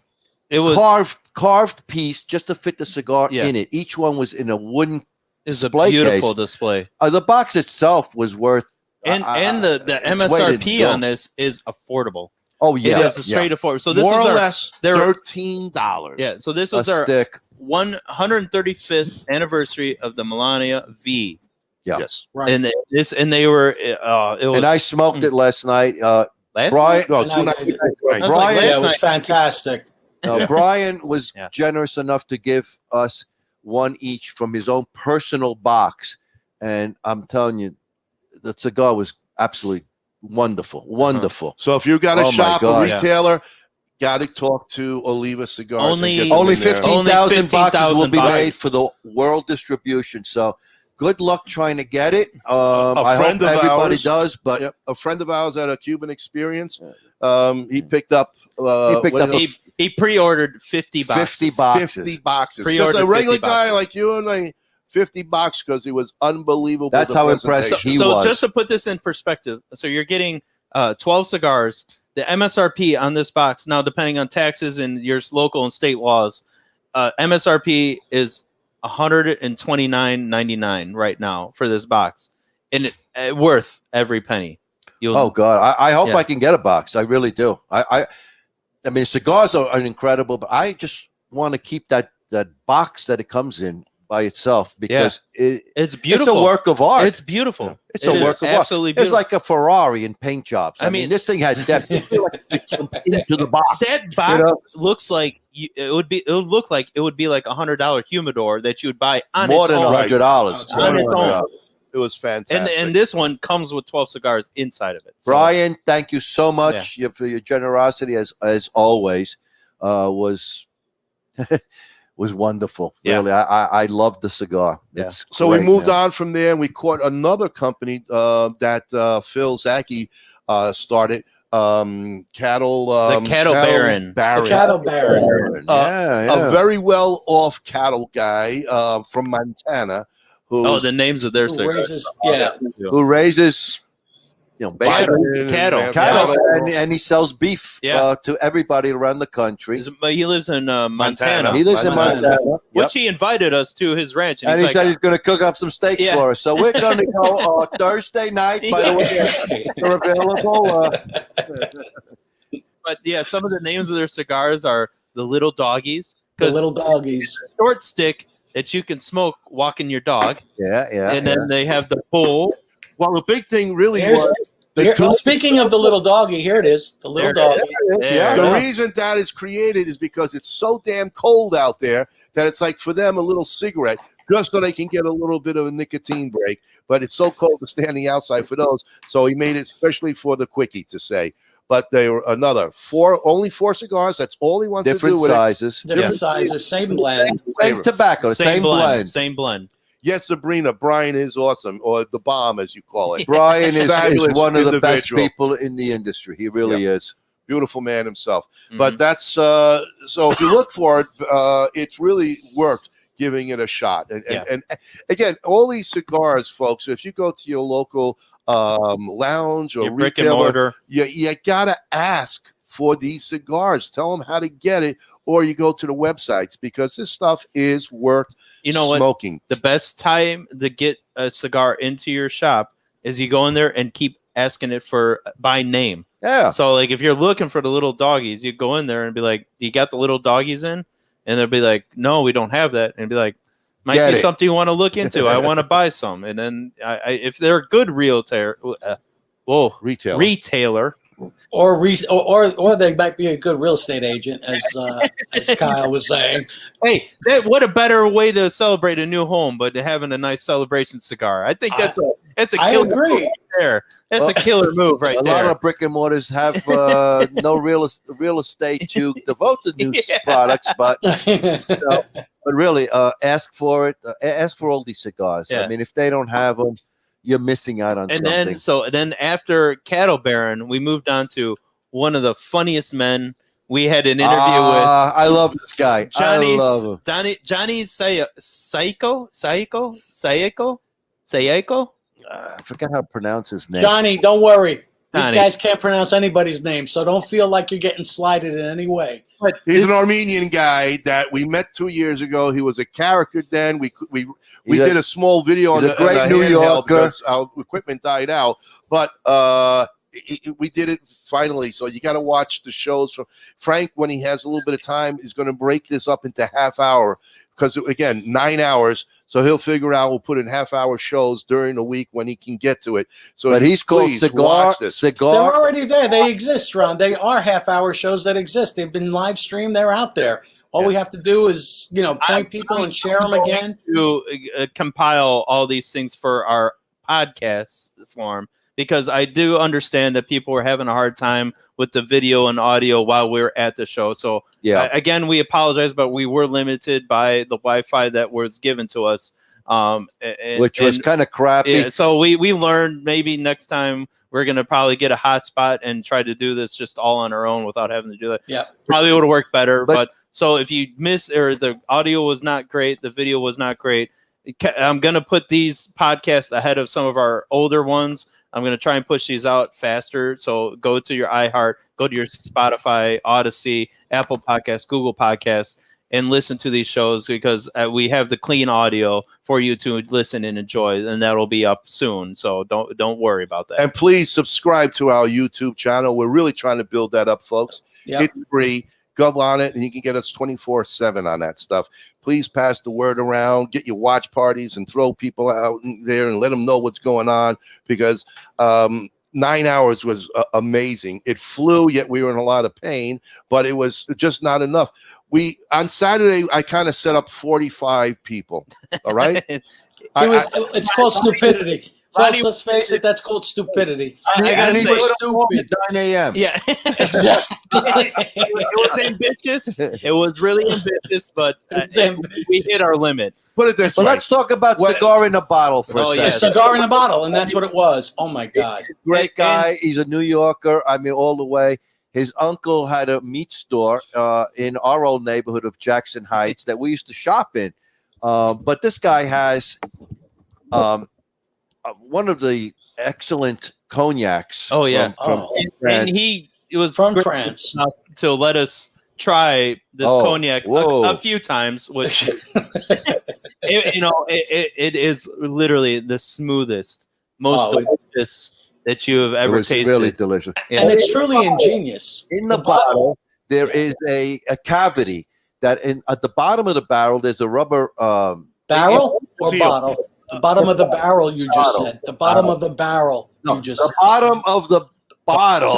It was carved piece just to fit the cigar Yeah. in it. Each one was in a wooden. is a display beautiful case. display. The box itself was worth. And the it's weighted MSRP in on gold. this is affordable. Oh yeah, It is a straight affordable. So this More is or our, less they're- $13. yeah. So this a was our stick. 135th anniversary of the Melania V. Yeah. Yes. Right. And they were it was And I smoked it last night. last Brian, No, And I 2 did. nights. I was like, Brian- Yeah, last it was night- fantastic. Brian was Yeah. generous enough to give us one each from his own personal box, and I'm telling you, the cigar was absolutely wonderful, wonderful. So if you got to Oh, my shop a God. retailer, got to talk to Oliva Cigars. and Only- get them Only in there. 15,000 boxes will 15,000 be boxes. made for the world distribution. So good luck trying to get it. I hope friend of everybody ours- does, but Yep. A friend of ours at a Cuban Experience, he picked up. He picked what up is it? he pre-ordered 50 boxes. 50 boxes. 50 boxes. Pre-ordered Just a regular 50 guy boxes. like you and me, 50 bucks because he was unbelievable. That's the how impressed presentation. he so was. just to put this in perspective, so you're getting 12 cigars. The MSRP on this box now, depending on taxes and your local and state laws, MSRP is $129.99 right now for this box, and it worth every penny. Oh God, I hope Yeah. I can get a box. I really do. I mean, cigars are incredible, but I just want to keep that box that it comes in by itself because it's beautiful. It's a work of art. It's beautiful. It's It a is work of art. absolutely It's beautiful. like a Ferrari in paint jobs. I mean, mean- this thing had depth. You feel like it jumped into the box. That box looks like it would look like it would be like $100 humidor that you would buy on More its than own. $100. On its own. It was fantastic. And this one comes with 12 cigars inside of it. So, Brian, thank you so much for your generosity as always. Was was wonderful. Yeah. Really, I love the cigar. Yeah. It's So we great, moved man. on from there and we caught another company that Phil Zaki started. Cattle. The Cattle Baron. The Cattle Baron. Yeah, A very well off cattle guy from Montana. Who the names of their Who cigars. raises, yeah. who raises, Cattle. cattle, and he sells beef to everybody around the country. But he lives in Montana. He lives in Montana, Which he invited us to his ranch. and he he's said like, he's going to cook up some steaks Yeah. for us. So we're going to go Thursday night. By the way, they're available. but yeah, some of the names of their cigars are the Little Doggies. The 'cause little doggies. short stick that you can smoke walking your dog. Yeah. And then they have the bull. Well, the big thing really Here's- was Here, speaking of the little doggy, here it is. The little There it doggy. Yeah. the reason that is created is because it's so damn cold out there that it's like for them a little cigarette just so they can get a little bit of a nicotine break. But it's so cold to stay on the outside for those. So he made it especially for the quickie to say. But they were only four cigars. That's all he wants Different to do with sizes, Different sizes, same blend. same tobacco, same blend. Same blend. it. Yes, Sabrina, Brian is awesome, or the bomb as you call it. Brian is Fabulous one of the best individual. people in the industry. He really is. Beautiful man himself. Mm-hmm. But that's so if you look for it, it's really worked giving it a shot. And again, all these cigars, folks, if you go to your local lounge or Your brick and retailer, mortar. you gotta ask for these cigars. Tell them how to get it, or you go to the websites, because this stuff is worth smoking. The best time to get a cigar into your shop is you go in there and keep asking it by name. Yeah. So like if you're looking for the little doggies, you go in there and be like, "Do you got the little doggies in?" And they'll be like, "No, we don't have that." And be like, "Might be something you want to look into. I want to buy some." And then if they're a good retailer, or they might be a good real estate agent, as Kyle was saying. Hey, what a better way to celebrate a new home, but having a nice celebration cigar. I think that's a killer move right there. That's a killer move right there. A lot of brick and mortars have no real estate to devote to new products, but but really ask for it. Ask for all these cigars. Yeah. I mean, if they don't have them, you're missing out on something. Then after Cattle Baron, we moved on to one of the funniest men. We had an interview with. I love this guy. Johnny, I love him. Johnny Saiko. I forgot how to pronounce his name. Johnny, don't worry. These Johnny. guys can't pronounce anybody's name, so don't feel like you're getting slighted in any way. He's an Armenian guy that we met 2 years ago. He was a character then. We did a small video on the New Yorker because our equipment died out, but we did it finally. So you got to watch the shows from Frank when he has a little bit of time. Is going to break this up into half hour because again 9 hours. So he'll figure out we'll put in half-hour shows during the week when he can get to it. So, but he's called Cigar. They're already there. They exist, Ron. They are half-hour shows that exist. They've been live streamed. They're out there. All we have to do is, point people and share them again. To compile all these things for our podcast form, because I do understand that people were having a hard time with the video and audio while we were at the show. So again, we apologize, but we were limited by the Wi-Fi that was given to us, which was kind of crappy. Yeah, so we learned maybe next time we're going to probably get a hotspot and try to do this just all on our own without having to do that. Yeah, probably would have worked better. But so if you miss or the audio was not great, the video was not great, I'm going to put these podcasts ahead of some of our older ones. I'm going to try and push these out faster. So go to your iHeart, go to your Spotify, Odyssey, Apple Podcasts, Google Podcasts, and listen to these shows because we have the clean audio for you to listen and enjoy, and that'll be up soon. So don't worry about that. And please subscribe to our YouTube channel. We're really trying to build that up, folks. Yep. It's free. Go on it, and you can get us 24/7 on that stuff. Please pass the word around, get your watch parties, and throw people out there and let them know what's going on, because 9 hours was amazing. It flew, yet we were in a lot of pain, but it was just not enough. On Saturday, I kind of set up 45 people. All right. It's called stupidity. Folks, let's face it, that's called stupidity. I gotta say, stupid. 9 a.m. Yeah, exactly. It was ambitious. It was really ambitious, but we hit our limit. Put it this way. Let's talk about Cigar in a Bottle for a second. Yeah. Cigar in a Bottle, and that's what it was. Oh, my God. Great guy. He's a New Yorker. I mean, all the way. His uncle had a meat store in our old neighborhood of Jackson Heights that we used to shop in. But this guy has one of the excellent cognacs. Oh, yeah. From and he was from France to let us try this cognac a few times, which it is literally the smoothest, most delicious that you have ever tasted. Really delicious. Yeah. And it's truly ingenious. In the bottle, there is a cavity that at the bottom of the barrel, there's a rubber barrel or bottle? The bottom of the barrel, you just said. The bottom of the barrel, you just said. The bottom of the bottle.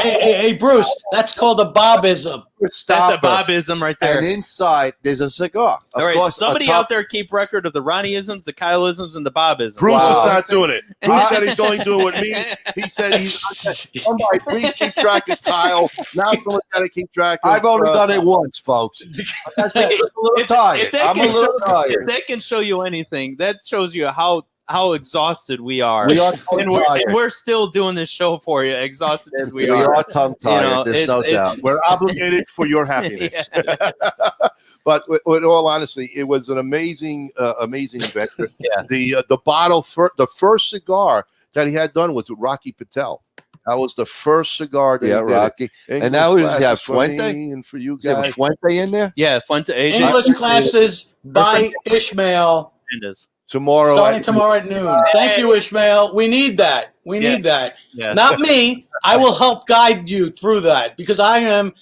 Hey, Bruce, that's called a Bobism. That's a Bobism right there. And inside, there's a cigar. All right, somebody out there keep record of the Ronnie-isms, the Kyle-isms, and the Bob-isms. Bruce is not doing it. Bruce said he's only doing it with me. He said somebody please keep track of Kyle. Now someone's got to keep track of I've only done it once, folks. I'm a little tired. If that can show you anything, that shows you how exhausted we are. We are and we're still doing this show for you, exhausted as we are. We are tongue-tied, there's no doubt. We're obligated for your happiness. But with all honesty, it was an amazing adventure. Yeah. The bottle, the first cigar that he had done was with Rocky Patel. That was the first cigar they did. Rocky. And now is that Fuente? And for you Is there guys, Fuente in there? Yeah, Fuente. English classes by Ishmael. tomorrow. Starting tomorrow at noon. Thank you, Ishmael. We need that. We need that. Yeah. Not me. I will help guide you through that because I am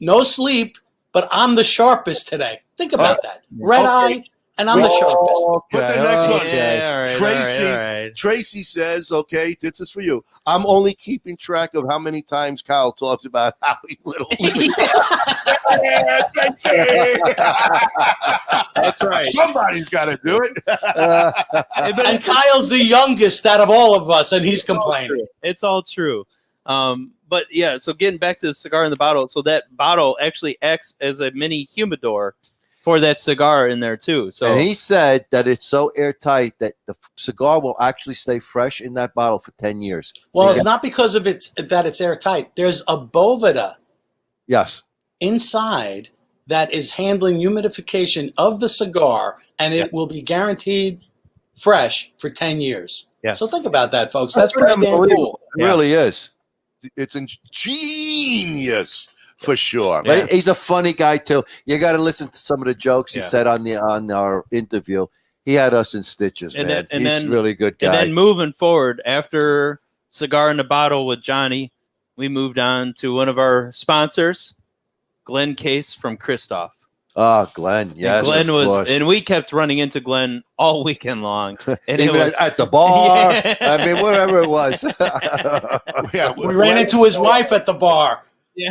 no sleep, but I'm the sharpest today. Think about that. Red eye, and I'm the sharpest. But the next one, Yeah, all right, Tracy. all right. Tracy says, "Okay, this is for you. I'm only keeping track of how many times Kyle talks about Howie Little." Yeah, Tracy. That's right. Somebody's got to do it. And Kyle's the youngest out of all of us, and he's complaining. It's all true. But yeah, so getting back to the cigar in the bottle, so that bottle actually acts as a mini humidor for that cigar in there too. So and he said that it's so airtight that the cigar will actually stay fresh in that bottle for 10 years. Well, it's not because of that it's airtight. There's a boveda Yes. inside that is handling humidification of the cigar, and it will be guaranteed fresh for 10 years. Yes. So think about that, folks. That's pretty damn cool. It really is. It's genius for sure. But he's a funny guy too. You got to listen to some of the jokes he said on our interview. He had us in stitches, man. He's a really good guy. And then moving forward, after Cigar in the Bottle with Johnny, we moved on to one of our sponsors, Glenn Case from Kristoff. Oh, Glenn, yes, and Glenn of course. and we kept running into Glenn all weekend long. And even it was at the bar. Yeah. I mean, wherever it was. We ran into his wife at the bar. Yeah.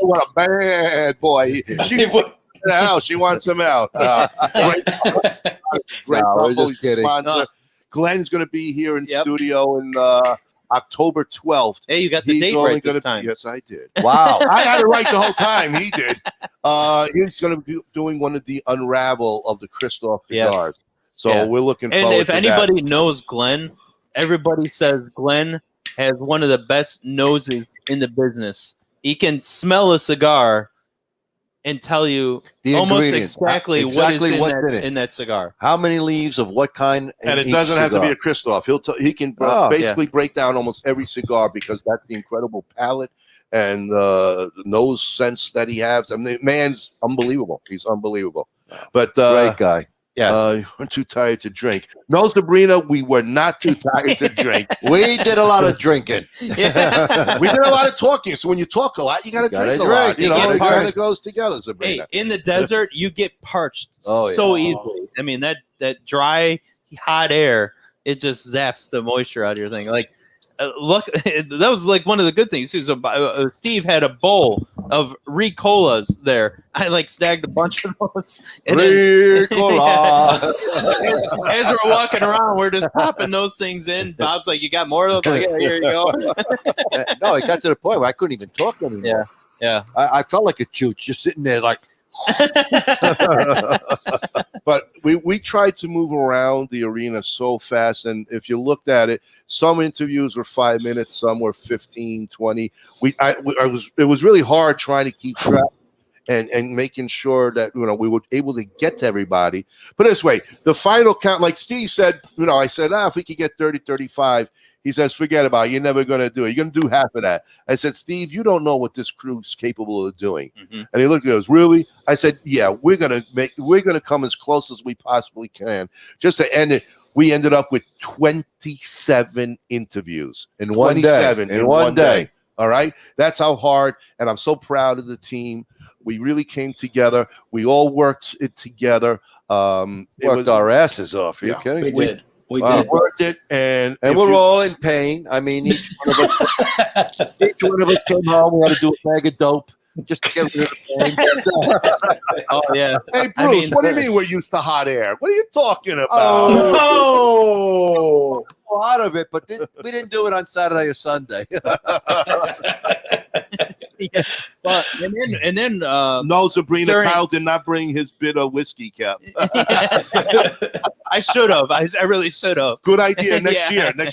What a bad boy. She wants him out. Great we're just kidding. sponsor. Glenn's going to be here in studio in October 12th. Hey, you got the date right this time. Yes, I did. Wow. I had it right the whole time. He did. He's going to be doing one of the unravel of the Kristoff Cigars. So we're looking forward to that. And if anybody knows Glenn, everybody says Glenn has one of the best noses in the business. He can smell a cigar and tell you The almost ingredients. exactly Exactly what is what's in it. in that cigar. How many leaves of what kind? And it doesn't have to be a Kristoff. He can basically break down almost every cigar because that's the incredible palate and nose sense that he has. I mean, the man's unbelievable. He's unbelievable. But Great guy. we're too tired to drink. No, Sabrina, we were not too tired to drink. We did a lot of drinking. We did a lot of talking. So when you talk a lot, you got to drink a lot. You know, it kind of goes together, Sabrina. Hey, in the desert, you get parched Oh, so easily. I mean, that dry, hot air, it just zaps the moisture out of your thing. Like, look, that was like one of the good things too. So Steve had a bowl of Ricolas there. I like snagged a bunch of those. And Ricola. as we're walking around, we're just popping those things in. Bob's like, "You got more of those?" Like, yeah, here you go. No, it got to the point where I couldn't even talk anymore. Yeah. I felt like a chooch just sitting there like. But we tried to move around the arena so fast, and if you looked at it, some interviews were 5 minutes, some were 15, 20. It was really hard trying to keep track and making sure that we were able to get to everybody. But this way, the final count, like Steve said, I said, if we could get 30, 35. He says, forget about it. You're never going to do it. You're going to do half of that. I said, Steve, you don't know what this crew's capable of doing. Mm-hmm. And he looked at us, really? I said, yeah, we're going to come as close as we possibly can. Just to end it, we ended up with 27 interviews. In one day. In one day. All right? That's how hard, and I'm so proud of the team. We really came together. We all worked it together. Worked our asses off. Are you kidding? We did. We worked it, and we're all in pain. I mean, each one of us came home. We had to do a bag of dope just to get rid of the pain. Oh yeah. Hey Bruce, what do you mean we're used to hot air? What are you talking about? Oh, out of it, but we didn't do it on Saturday or Sunday. But and then no, Sabrina, Kyle did not bring his bitter whiskey cap. I should have. I really should have. Good idea. Next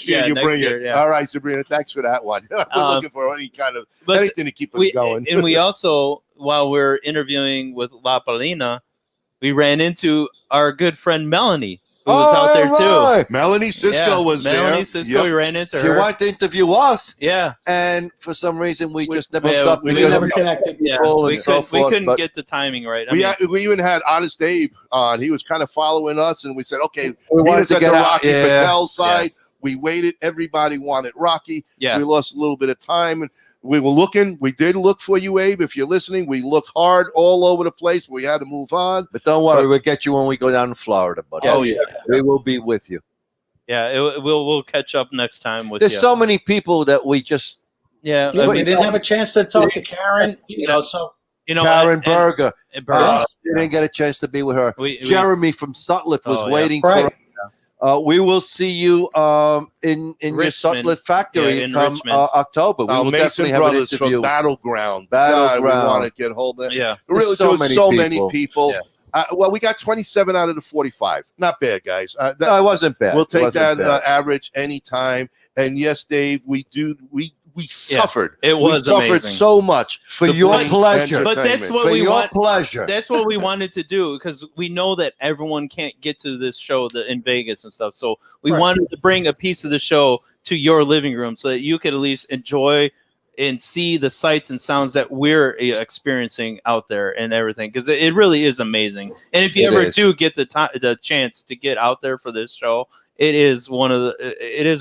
year you bring it. Yeah. All right, Sabrina, thanks for that one. We're looking for any kind of anything to keep us going. And we also, while we're interviewing with La Palina, we ran into our good friend Melanie, who was out there right. too. Melanie Cisco was there. Melanie Cisco, we ran into She her. wanted to interview us. Yeah. And for some reason, we just never Yeah, hooked up. we because never of connected. Yeah, people we and so forth, couldn't but- get the timing right. I We, mean, we even had Honest Abe on. He was kind of following us, and we said, okay, We meet wanted us to at get the out, Rocky yeah. Patel side. We waited. Everybody wanted Rocky. Yeah. We lost a little bit of time, and we were looking. We did look for you, Abe. If you're listening, we looked hard all over the place. We had to move on. But don't worry, But- we'll get you when we go down to Florida, buddy. Oh, yeah. We will be with you. yeah, we'll catch up next time with There's you. so many people that we just Yeah, Yeah, we didn't have a chance to talk to Karen, so you know, Karen Berger. and Berger. We didn't get a chance to be with her. We- Jeremy from Sutliff was Oh, yeah. waiting Right. for. We will see you in your Richmond. Sutliff factory Yeah, in come Richmond. October. We will Mason definitely have an Brothers interview. from Battleground. Battleground. God, we want to get hold of them. Yeah, Really, so there was many so people. many people. Yeah. Well, we got 27 out of the 45. Not bad, guys. No, it wasn't bad. We'll It take wasn't that bad. average anytime. And yes, Dave, we suffered. it was we suffered amazing. so much For to your bring pleasure. But that's entertainment. what For we your want. pleasure. That's what we wanted to do because we know that everyone can't get to this show in Vegas and stuff. So we Right. wanted to bring a piece of the show to your living room so that you could at least enjoy and see the sights and sounds that we're experiencing out there and everything because it really is amazing. And if you It ever is. do get the chance to get out there for this show, it is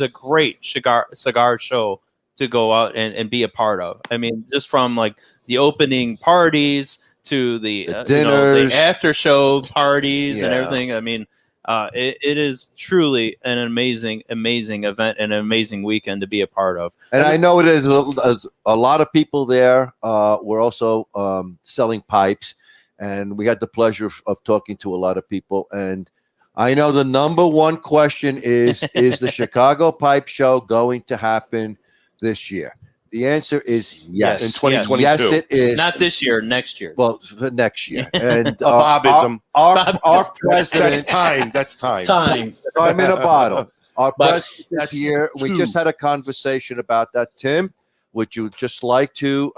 a great cigar show to go out and be a part of. I mean, just from like the opening parties to the dinners. the after show parties and Yeah. everything. I mean, it is truly an amazing event and an amazing weekend to be a part of. And I know it is a lot of people there. We're also selling pipes, and we had the pleasure of talking to a lot of people. And I know the number one question is the Chicago Pipe Show going to happen this year? The answer is yes. In 2022. Yes, it is. Not this year, next year. Well, for next year. And Bobism. our That's president, time. That's time. time. I'm in a bottle. Our But- president this year, we just had a conversation about that. Tim, would you just like to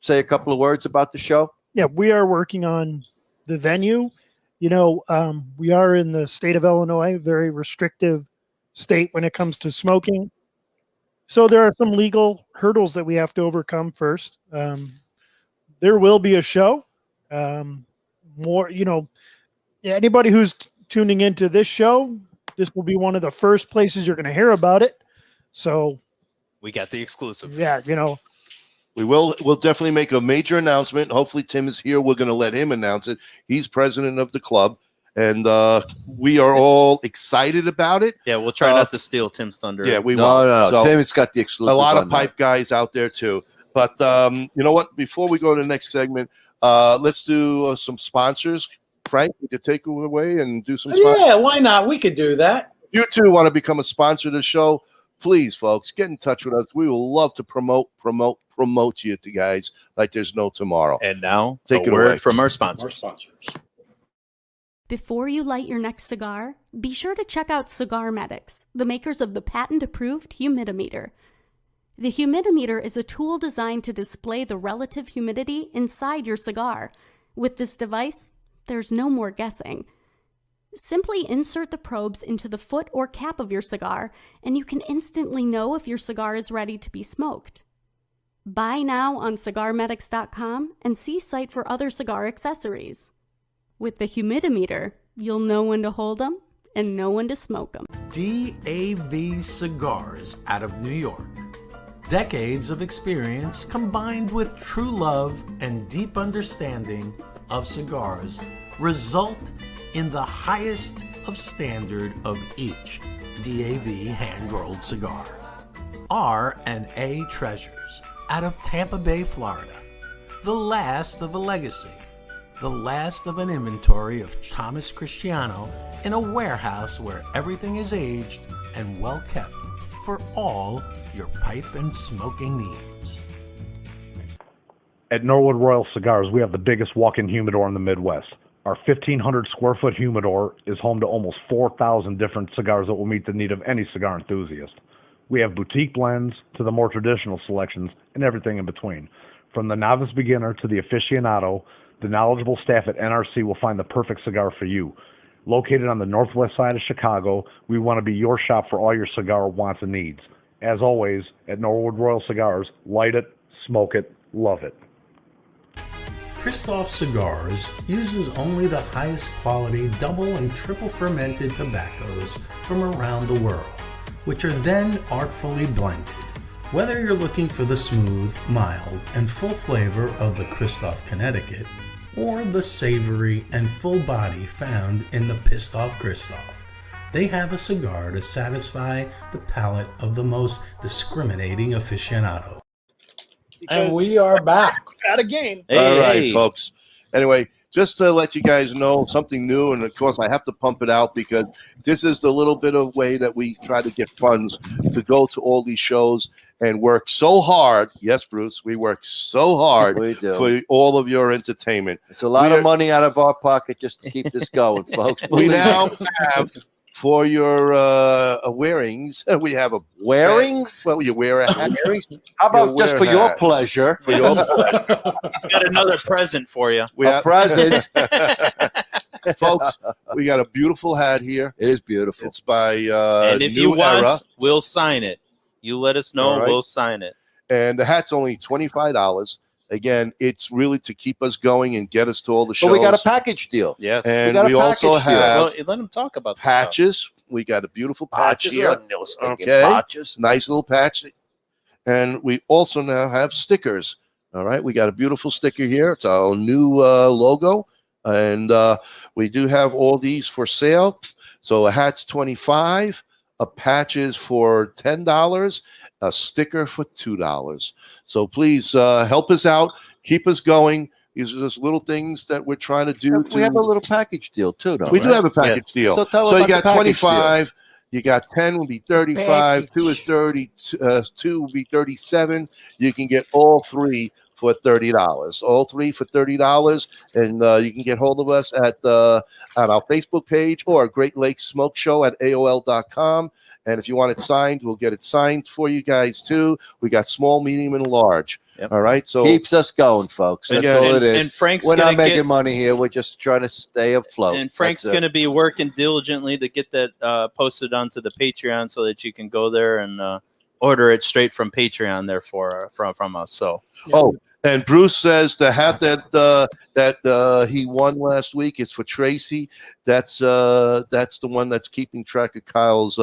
say a couple of words about the show? Yeah, we are working on the venue. We are in the state of Illinois, very restrictive state when it comes to smoking. So there are some legal hurdles that we have to overcome first. There will be a show. Anybody who's tuning into this show, this will be one of the first places you're going to hear about it. So, We got the exclusive. yeah, We'll definitely make a major announcement. Hopefully Tim is here. We're going to let him announce it. He's president of the club, and we are all excited about it. Yeah, we'll try not to steal Tim's thunder. Yeah, we No, won't. no. So, Tim's got the exclusive. a lot of on that. pipe guys out there too. But you know what? Before we go to the next segment, let's do some sponsors. Frank, would you take it away and do some sponsors? Yeah, why not? We could do that. If you too want to become a sponsor of the show, please, folks, get in touch with us. We will love to promote you to guys like there's no tomorrow. And now, Take a it word away. from our Our sponsors. sponsors. Before you light your next cigar, be sure to check out Cigar Medics, the makers of the patent-approved humidimeter. The humidimeter is a tool designed to display the relative humidity inside your cigar. With this device, there's no more guessing. Simply insert the probes into the foot or cap of your cigar, and you can instantly know if your cigar is ready to be smoked. Buy now on cigarmedics.com and see site for other cigar accessories. With the humidimeter, you'll know when to hold them and know when to smoke them. DAV Cigars out of New York. Decades of experience combined with true love and deep understanding of cigars result in the highest of standard of each DAV hand-rolled cigar. RnA Treasures out of Tampa Bay, Florida. The last of a legacy. The last of an inventory of Thomas Cristiano in a warehouse where everything is aged and well kept for all your pipe and smoking needs. At Norwood Royal Cigars, we have the biggest walk-in humidor in the Midwest. Our 1,500 square foot humidor is home to almost 4,000 different cigars that will meet the need of any cigar enthusiast. We have boutique blends to the more traditional selections and everything in between. From the novice beginner to the aficionado, the knowledgeable staff at NRC will find the perfect cigar for you. Located on the northwest side of Chicago, we want to be your shop for all your cigar wants and needs. As always, at Norwood Royal Cigars, light it, smoke it, love it. Kristoff Cigars uses only the highest quality double and triple fermented tobaccos from around the world, which are then artfully blended. Whether you're looking for the smooth, mild, and full flavor of the Kristoff Connecticut, or the savory and full body found in the Pissed Off Kristoff, they have a cigar to satisfy the palate of the most discriminating aficionado. And we are back. At a game. All right, folks. Anyway, just to let you guys know something new, and of course I have to pump it out because this is the little bit of way that we try to get funds to go to all these shows and work so hard. Yes, Bruce, we work so hard for all of your entertainment. It's a lot of money out of our pocket just to keep this going, folks. We now have for your wearings. We have a wearings. Well, you wear a hat. How about just for your pleasure? For your He's got another present for you. We have present. Folks, we got a beautiful hat here. It is beautiful. It's by and if New you want, Era. we'll sign it. You let us know, Right. we'll sign it. And the hat's only $25. Again, it's really to keep us going and get us to all the shows. But we got a package deal. Yes. And got a we also package deal. have Well, let him talk about the stuff. patches. We got a beautiful patch here. No stinking Okay. patches. Nice little patch. And we also now have stickers. All right. We got a beautiful sticker here. It's our new logo. And we do have all these for sale. So a hat's $25, a patch is for $10, a sticker for $2. So please help us out. Keep us going. These are just little things that we're trying to do. We have a little package deal too, though. We do right? have a package deal. So tell So us you about got the package 25. You got 10 will be 35. 2 is 30. 2 will be 37. You can get all three for $30. All three for $30. And you can get hold of us at our Facebook page or Great Lakes Smoke Show at AOL.com. And if you want it signed, we'll get it signed for you guys too. We got small, medium, and large. Yep. All right. So Keeps us going, folks. That's Yeah, all it is. And Frank's We're not gonna making get, money here. We're just trying to stay afloat. and Frank's That's it. going to be working diligently to get that posted onto the Patreon so that you can go there and order it straight from Patreon. Therefore, from us. So. Oh, and Bruce says the hat that he won last week is for Tracy. That's the one that's keeping track of Kyle's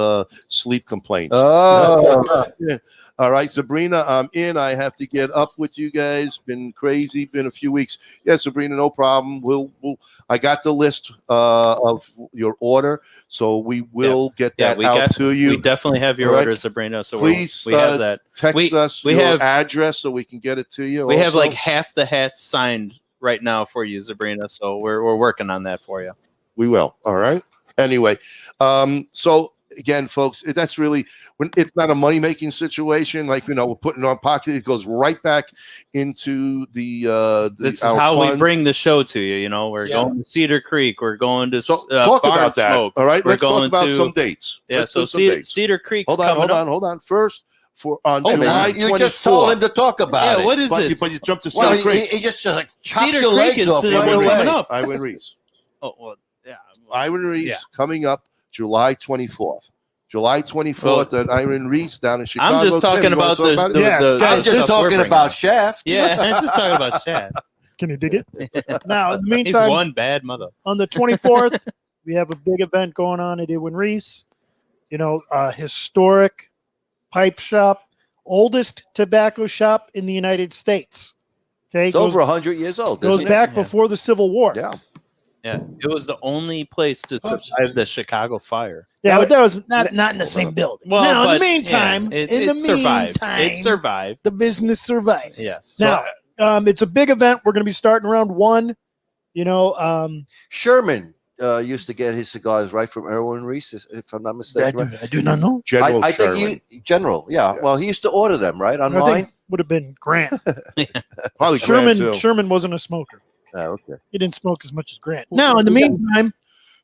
sleep complaints. Oh, Yeah. All right, Sabrina, I'm in. I have to get up with you guys. Been crazy. Been a few weeks. Yeah, Sabrina, no problem. We'll I got the list of your order, so we will get that out to you. We definitely have your All right. order, Sabrina. So Please we have that. Text us we your have- address so we can get it to you. We have also. like half the hats signed right now for you, Sabrina. So we're working on that for you. We will. All right. Anyway, so again, folks, that's really when it's not a money making situation. Like we're putting it on pocket. It goes right back into the This is our how we fund. bring the show to you. We're going to Cedar Creek. We're going to So talk Barn about that. Smoke. All right. We're Let's talk going about to- some dates. Yeah. Let's So do some dates. Cedar Creek's Hold on. coming Hold up. on. Hold on. First, on Hey, July man, you just told him 24th. to talk about Yeah. it. What is this? But you jumped to Well, Cedar Creek. he just like chops Cedar your Creek legs is off the right one away. coming up. Iwan Reese. Oh well, yeah. Iwan Reese Yeah. coming up July 24th. July 24th at Iwan Reese down in Chicago. I'm just Tim, talking you wanna about talk the. about it? the, Yeah, the guys, I'm the just stuff we're talking bringing about up. Shaft. Yeah, I'm just talking about Chad. Can you dig it? Now, in the He's meantime, one bad mother. on the 24th, we have a big event going on at Iwan Reese. Historic pipe shop, oldest tobacco shop in the United States. Okay, It's over 100 years old. goes Isn't back Yeah. before the Civil War. Yeah. Yeah, it was the only place to survive the Chicago fire. Yeah, Now, but that was not in the same building. Well, now, in but, the meantime, yeah, it survived. It survived. the business survived. Yes. Now, it's a big event. We're going to be starting around 1. Sherman used to get his cigars right from Iwan Reese, if I'm not mistaken. I do not know. General I think Sherman. General, yeah. Well, he used to order them, right, I online? think would have been Grant. Probably Grant, too. Sherman wasn't a smoker. Oh, okay. He didn't smoke as much as Grant. Now, in the meantime,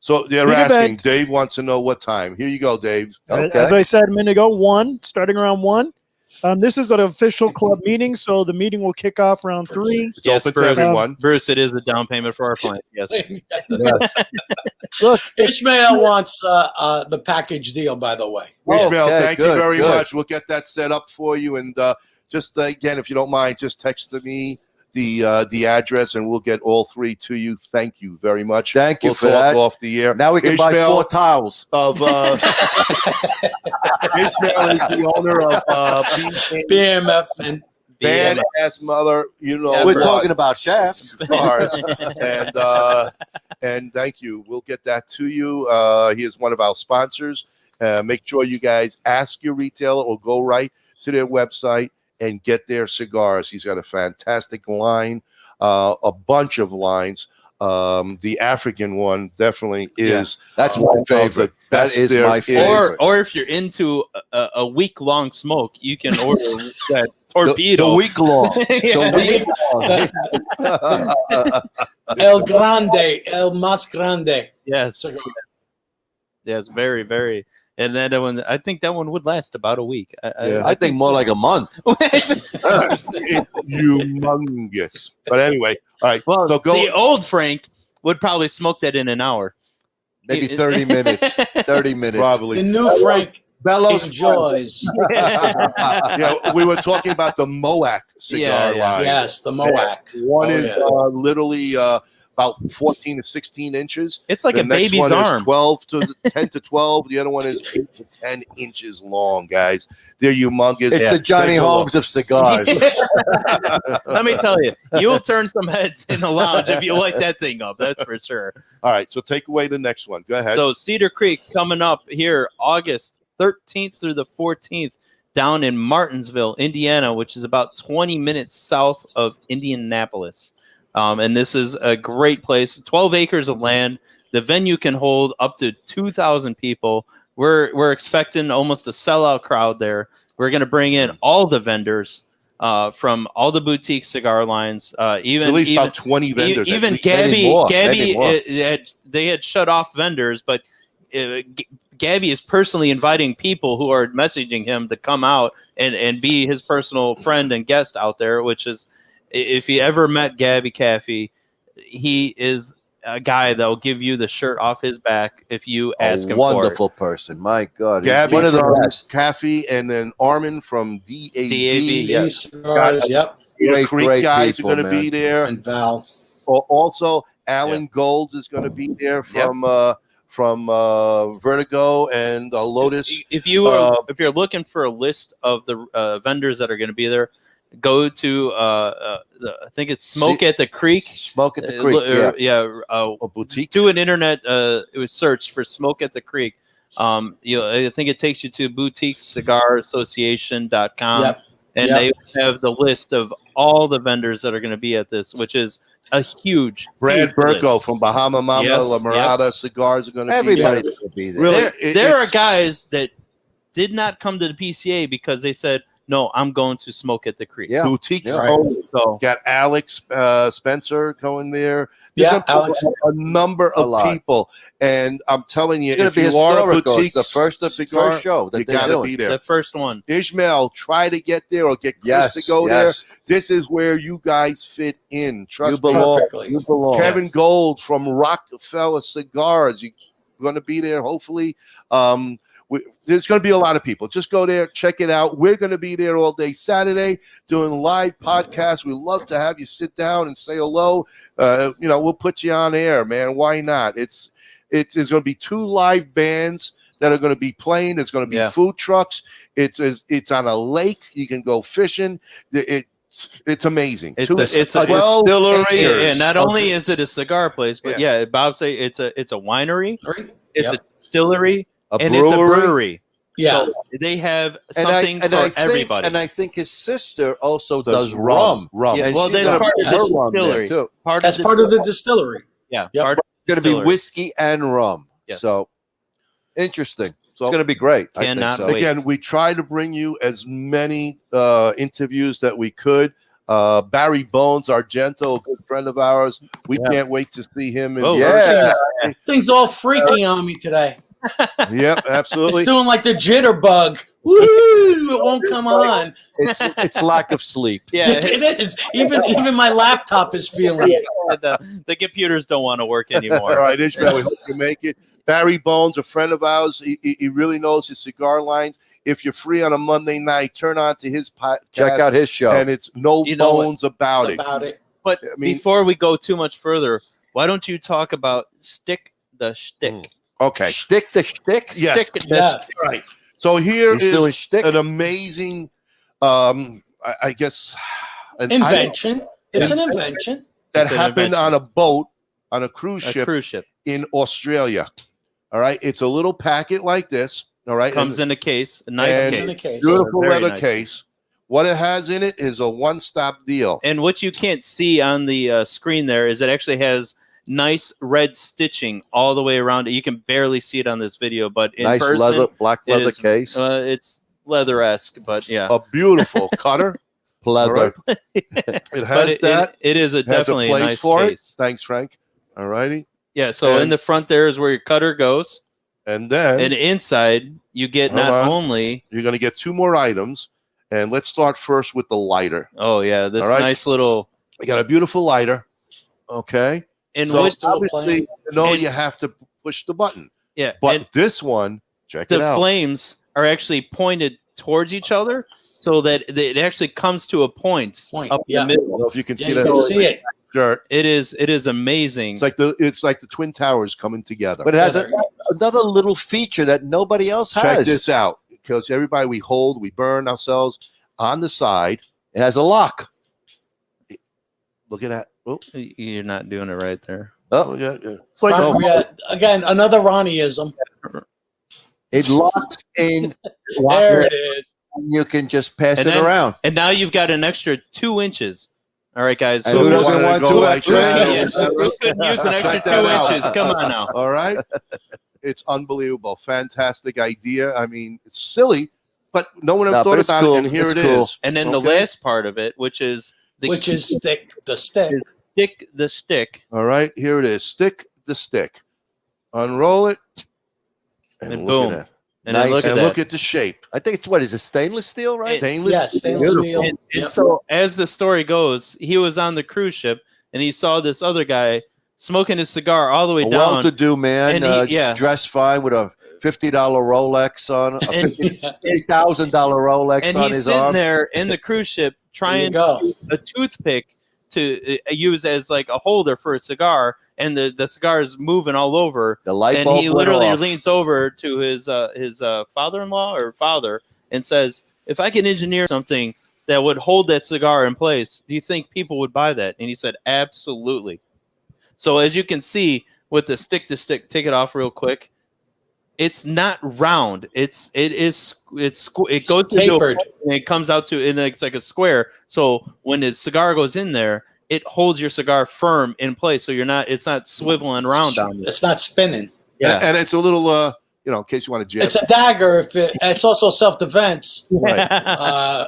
So they're Big asking. event. Dave wants to know what time. Here you go, Dave. Okay. as I said a minute ago, 1, starting around 1. This is an official club meeting, so the meeting will kick off around 3. It's open to everyone. Bruce, it is a down payment for our client. Yes. Look, Ishmael wants the package deal, by the way. Ishmael, Okay, thank you good, very good. much. We'll get that set up for you. And just again, if you don't mind, just text me the address, and we'll get all 3 to you. Thank you very much. Thank you we'll for talk that. off the air. Now we can buy Ishmael 4 towels. of Ishmael is the owner of BAMF and Badass Mother. You know, We're what? talking about Shaft. Cigars. And thank you. We'll get that to you. He is one of our sponsors. Make sure you guys ask your retailer or go right to their website and get their cigars. He's got a fantastic line, a bunch of lines. The African one definitely is. That's my favorite. That is my favorite. Or if you're into a week-long smoke, you can order that torpedo. The week long. Yeah. The week long. El Grande, El Mas Grande. Yes. Yes, very, very. And then that one, I think that one would last about a week. I think more like a month. It's humongous. But anyway, all right. Well, so go. the old Frank would probably smoke that in an hour. Maybe 30 minutes. 30 minutes. Probably. The new Frank Bellows enjoys. Yeah, we were talking about the Moac cigar line. Yes, the Moac. One is literally about 14 to 16 inches. It's like The a next baby's one arm. Is 12 to 10 to 12. The other one is 8 to 10 inches long, guys. They're humongous. It's the Johnny Holmes of cigars. Let me tell you, you'll turn some heads in the lounge if you light that thing up. That's for sure. All right, so take away the next one. Go ahead. So Cedar Creek coming up here August 13th through the 14th down in Martinsville, Indiana, which is about 20 minutes south of Indianapolis. And this is a great place, 12 acres of land. The venue can hold up to 2,000 people. We're expecting almost a sellout crowd there. We're going to bring in all the vendors from all the boutique cigar lines. Even at least about 20 vendors. Even at least. Gabby, they had shut off vendors, but Gabby is personally inviting people who are messaging him to come out and be his personal friend and guest out there, which is, if you ever met Gabby Kafie, he is a guy that will give you the shirt off his back if you ask him for it. Wonderful person. My God. Gabby One of the from best. Kafie, and then Armin from DAV. Yes. Cigars, yep. Cedar Great, Creek great guys people, are going to man. be there. And Val. Also, Alan Gold is going to be there from Vertigo and Lotus. If you're looking for a list of the vendors that are going to be there, go to I think it's Smoke at the Creek. Smoke at the Creek. A boutique. Do an internet it was search for Smoke at the Creek. I think it takes you to boutiquecigarassociation.com. Yep. And they have the list of all the vendors that are going to be at this, which is a huge Brad huge Bergo list. from Bahama Mama, Yes, La Mirada Cigars are going to be Everybody's there. going to be there. Really, There are it's- guys that did not come to the PCA because they said, no, I'm going to Smoke at the Creek. Yeah. boutiques. Yeah. only. So Got Alex Spencer going there. There's Yeah, Alex. a number A of lot. people, and I'm telling you, It's going if to be you are a historical. boutique It's the cigar, first show that you they're got to doing. be there. the first one. Ishmael, try to get there or get Chris Yes, to go yes. there. This is where you guys fit in. Trust You me. belong. Perfectly. You belong. Kevin Gold from Rockefeller Cigars. You're going to be there, hopefully. There's going to be a lot of people. Just go there, check it out. We're going to be there all day Saturday doing live podcasts. We'd love to have you sit down and say hello. We'll put you on air, man. Why not? It's going to be 2 live bands that are going to be playing. There's going to be food trucks. It's on a lake. You can go fishing. It's amazing. It's Two- a distillery. Yeah, not only is it a cigar place, but Bob say it's a winery, it's a distillery, and it's a brewery. Yeah. So they have something for everybody. And I think his sister also Does does rum. rum. Yeah, And well, she's that's gonna part put of the her rum there, distillery. too. That's part of the distillery. Yeah, Yep. part of the It's going to be distillery. whiskey and rum. Yes. So interesting. So It's going to be great. I think Cannot so. wait. again, we try to bring you as many interviews that we could. Barry Bones, Argento, a good friend of ours. We can't wait to see him. In Oh, Yeah. Thing's all freaky on me today. Yep, absolutely. It's doing like the jitterbug Woo! It won't come on. It's lack of sleep. Yeah, It is. Even my laptop is feeling it. the computers don't want to work anymore. All right, Ishmael, we hope you make it. Barry Bones, a friend of ours, he really knows his cigar lines. If you're free on a Monday night, turn on to his podcast. Check out his show. And it's no You know bones about it. But I mean- before we go too much further, why don't you talk about Stick the Shtick? Okay. Stick the shtick? Yes. Stick the Yeah. Shtick. Right. So here He's doing is shtick? an amazing, I guess, an Invention. It's an Yes. invention. that It's an happened invention. on a boat on a cruise A ship cruise ship in Australia. All right. It's a little packet like this. All right. comes in a case, a nice And- In a case. case. Beautiful Very leather nice. case. What it has in it is a one-stop deal. And what you can't see on the screen there is it actually has nice red stitching all the way around it. You can barely see it on this video, but in Nice person, leather, black it leather is, case. it's leather-esque, but yeah. A beautiful cutter. Leather. All right. It But has that. it is a It has a definitely a place nice for case. it. Thanks, Frank. All righty. Yeah, so in And- the front there is where your cutter goes, And then and inside you get Hold not on. only you're going to get two more items. And let's start first with the lighter. oh yeah, this All right. nice little We got a beautiful lighter. Okay. and So what still obviously, playing. you know, and- you have to push the button. yeah, But and this one, check it the out. flames are actually pointed towards each other, so that it actually comes to a point Point, up yeah. I the middle. don't know if you can Yeah, see you that can see it. shirt. It is amazing. It's like the Twin Towers coming together. But it has Leather. another little feature that nobody else check has. this out, because everybody we hold, we burn ourselves on the side. It has a lock. Look at that. Oh, You're not doing it right there. Oh, look at it. It's like Ron- yeah, again, another Ronnieism. it locks in. There it is. You can just pass And it then- around. And now you've got an extra 2 inches. All right, guys. And So who if you doesn't wanted to want go two like extra that, inches? Who couldn't use an extra Check that 2 out. inches? Come on now. All right. It's unbelievable. Fantastic idea. I mean, it's silly, but no one ever No, but thought it's about cool. it. And here It's it cool. is. And then the Okay. last part of it, which is the Stick the stick. stick the stick. All right. Here it is. Stick the stick. Unroll it. And, And look boom. at that. And Nice. then look at And that. look at the shape. I think it's what is it? Stainless steel, right? Stainless Yeah, stainless steel. And Yep. so as the story goes, he was on the cruise ship and he saw this other guy smoking his cigar all the way A down. well-to-do man, And he- dressed fine with a $50 Rolex on, a And- $50,000 Rolex And on he's his sitting arm. there in the cruise ship There you trying go. a toothpick to use as like a holder for a cigar, and the cigar is moving all over. The light And bulb he went literally off. leans over to his father-in-law or father and says, "If I can engineer something that would hold that cigar in place, do you think people would buy that?" And he said, "Absolutely." So as you can see with the stick to stick, take it off real quick. It's not round. It goes to Tapered. and it comes out to, and it's like a square. So when the cigar goes in there, it holds your cigar firm in place. So it's not swiveling around on you. It's not spinning. Yeah. And it's a little, in case you want to jab. It's a dagger. It's also self-defense.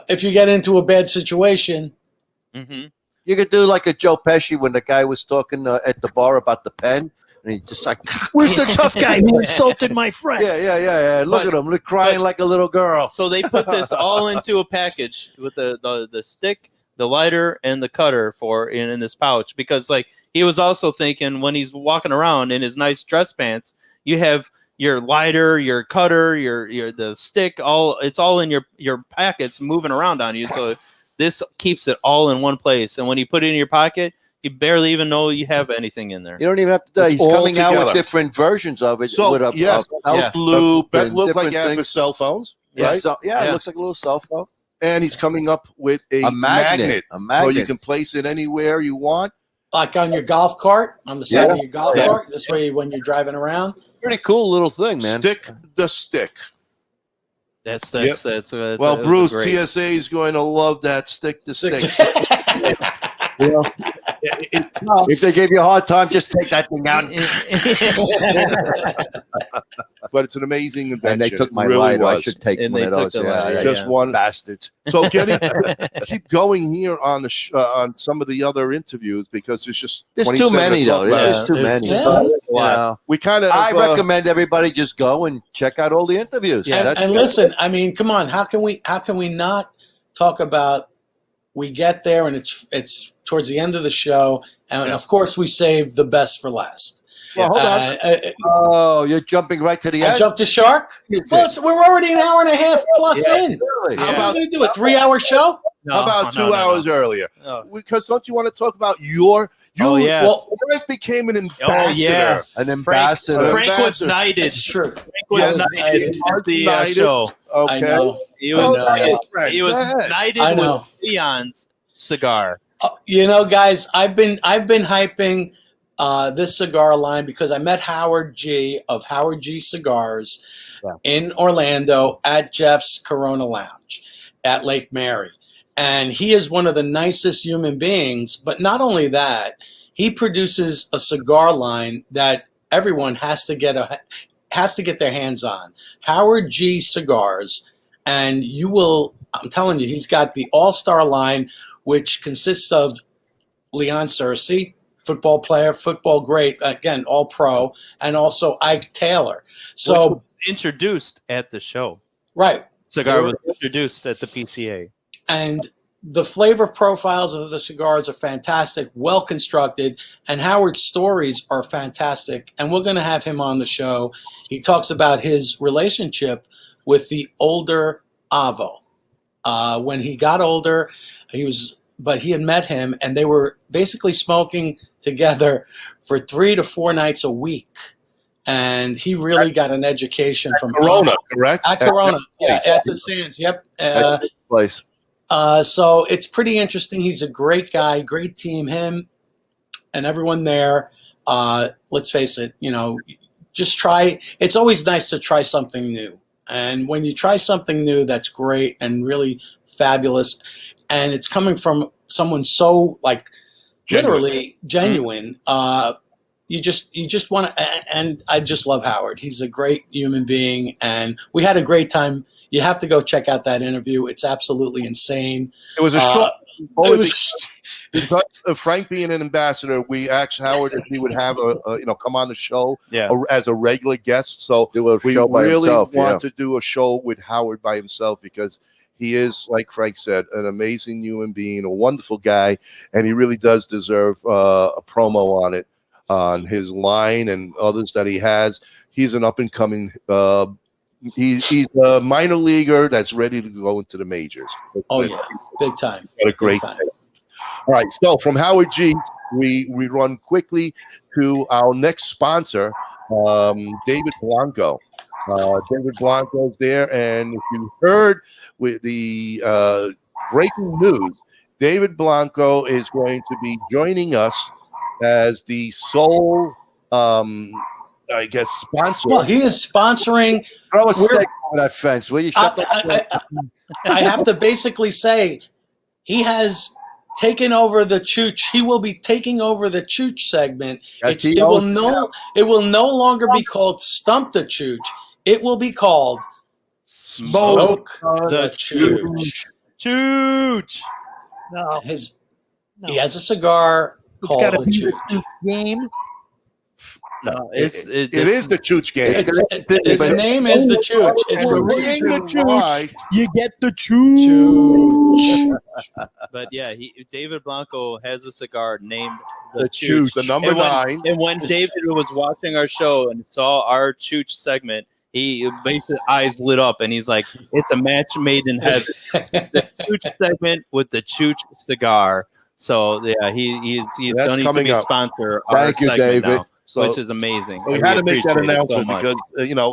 If you get into a bad situation, hmm You could do like a Joe Pesci when the guy was talking at the bar about the pen, and he just like, Where's the tough guy who insulted my friend? yeah. Look But- at him, look, crying like a little girl. So they put this all into a package with the stick, the lighter, and the cutter in this pouch, because like he was also thinking when he's walking around in his nice dress pants, you have your lighter, your cutter, your the stick, it's all in your packets moving around on you. So this keeps it all in one place, and when you put it in your pocket, you barely even know you have anything in there. You don't even have to do it. It's He's all coming out together. with different versions of it So, with a yes. belt Yeah. loop That and look like different you have for things. cell phones, Yeah. right? So, yeah, Yeah. it looks like a little cell phone. And he's coming up with a magnet. A So magnet. you can place it anywhere you want. like on your golf cart, on the side Yeah. of your golf Yeah. cart. This way, when you're driving around, Pretty cool little thing, man. Stick the stick. That's Well, that's Bruce, great. TSA is going to love that stick to stick. If they gave you a hard time, just take that thing out. but it's an amazing invention. And they took It my really lighter. I was. should take And one they of took those. the lighter, Just one. Bastards. So keep going here on the on some of the other interviews because there's just There's 27 too many, to talk though. about. There's too there's- many. yeah. So, you Yeah. know, We kind of. I recommend everybody just go and check out all the interviews. And, and listen, I mean, come on, how can we not talk about? We get there and it's towards the end of the show, and of course we save the best for last. Well, hold on. Oh, you're jumping right to the I end. jumped the shark. Is Well, it? we're already an hour and a half plus in. Really? How Yeah. am I going to do a 3-hour show? No, How about no, 2 no, hours no. earlier? Oh. Because don't you want to talk about you? Oh, yes. Well, Frank became an Oh, ambassador. yeah. An ambassador. Frank was Ambassador. knighted. it's true. Frank was Yes, knighted at the knighted. show. Okay. I know. He Tell was, us about it, Frank. he was Go ahead. knighted I know. with Leon's cigar. You know, guys, I've been hyping this cigar line because I met Howard G of Howard G Cigars in Orlando at Jeff's Corona Lounge at Lake Mary. And he is one of the nicest human beings. But not only that, he produces a cigar line that everyone has to get their hands on. Howard G Cigars, and you will. I'm telling you, he's got the All-Star line, which consists of Leon Searcy, football player, football great, again, all pro, and also Ike Taylor. Which So, was introduced at the show. right. Cigar was introduced at the PCA. And the flavor profiles of the cigars are fantastic, well constructed, and Howard's stories are fantastic. And we're going to have him on the show. He talks about his relationship with the older Avo. When he got older, he had met him, and they were basically smoking together for 3 to 4 nights a week. And he really got an education from Corona, correct? At Corona, yeah, at the Sands. Yep. Place. So it's pretty interesting. He's a great guy, great team. Him and everyone there. Let's face it, just try. It's always nice to try something new. And when you try something new, that's great and really fabulous. And it's coming from someone so literally genuine. You just want to, and I just love Howard. He's a great human being, and we had a great time. You have to go check out that interview. It's absolutely insane. It was a short. It was Frank being an ambassador, we asked Howard if he would have come on the show as a regular guest. So Do a we show by really himself, want to do a show with Howard by himself because he is, like Frank said, an amazing human being, a wonderful guy, and he really does deserve a promo on it, on his line and others that he has. He's an up and coming. He's a minor leaguer that's ready to go into the majors. Oh yeah, big time. What a great time. day. All right, so from Howard G, we run quickly to our next sponsor, David Blanco. David Blanco's there, and if you heard with the breaking news, David Blanco is going to be joining us as the sole, sponsor. Well, he is sponsoring. Throw a stick over that fence. Will you shut I have to basically say he has taken over the Chooch. He will be taking over the Chooch segment. It will no longer be called Stump the Chooch. It will be called Smoke the Chooch. Chooch. No, He has a cigar called got to the be Chooch. the game. No, it is the Chooch game. His name is the Chooch. It's And we're in the Chooch. You get the choo. Chooch. But yeah, David Blanco has a cigar named The Chooch, the number 9. And when David was watching our show and saw our Chooch segment, he basically eyes lit up and he's like, "It's a match made in heaven." The Chooch segment with the Chooch cigar. So yeah, he's That's don't need to coming be a up. sponsor. Our Thank you, segment David. now, So which is amazing. we And had to make that appreciate it so announcement much. because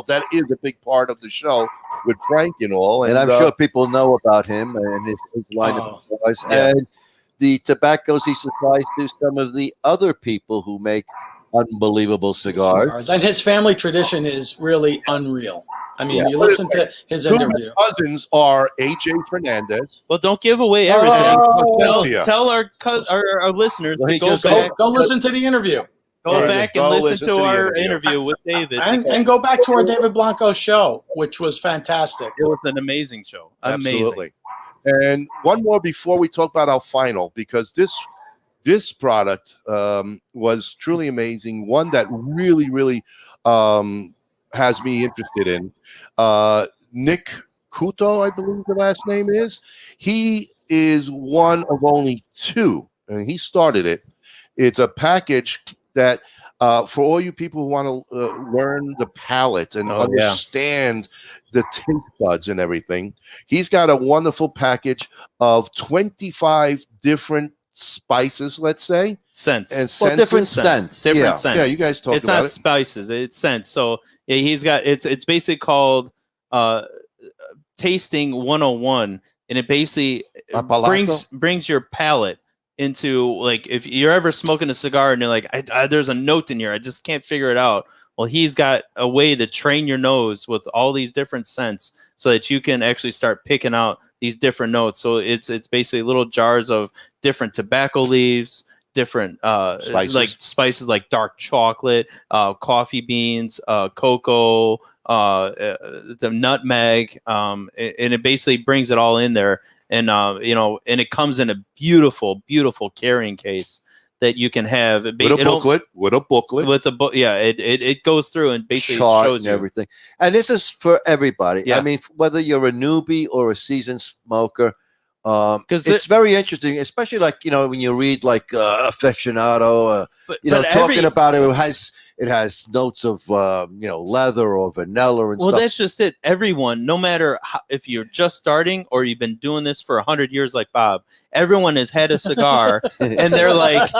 that is a big part of the show with Frank and all. And I'm sure people know about him and his line of cigars and the tobaccos he supplies to some of the other people who make unbelievable cigars. And his family tradition is really unreal. I mean, you listen to his interview. Cousins are AJ Fernandez. Well, don't give away everything. Oh, Tell our listeners to go back. Go listen to the interview. Go back and Go listen to the our interview with David. And go back to our David Blanco show, which was fantastic. It was an amazing show. Amazing. Absolutely. And one more before we talk about our final, because this product was truly amazing. One that really, really has me interested in. Nick Kuto, I believe the last name is. He is one of only two, and he started it. It's a package that for all you people who want to learn the palate and understand the taste buds and everything, he's got a wonderful package of 25 different spices, let's say. Scents. And Well, different scents. Different scents. Yeah, you guys talked it's about not it. spices, it's scents. So yeah, he's got it's basically called tasting 101, and it basically brings your palate into, like, if you're ever smoking a cigar and you're like, there's a note in here, I just can't figure it out. Well, he's got a way to train your nose with all these different scents so that you can actually start picking out these different notes. So it's basically little jars of different tobacco leaves, different spices like dark chocolate, coffee beans, cocoa, the nutmeg, and it basically brings it all in there. And and it comes in a beautiful, beautiful carrying case that you can have with a book. Yeah, it goes through and basically shows you everything. And this is for everybody. Yeah. I mean, whether you're a newbie or a seasoned smoker, because it's very interesting, especially when you read aficionado, talking about it. It has notes of leather or vanilla and stuff. Well, that's just it. Everyone, no matter if you're just starting or you've been doing this for 100 years like Bob, everyone has had a cigar and they're like,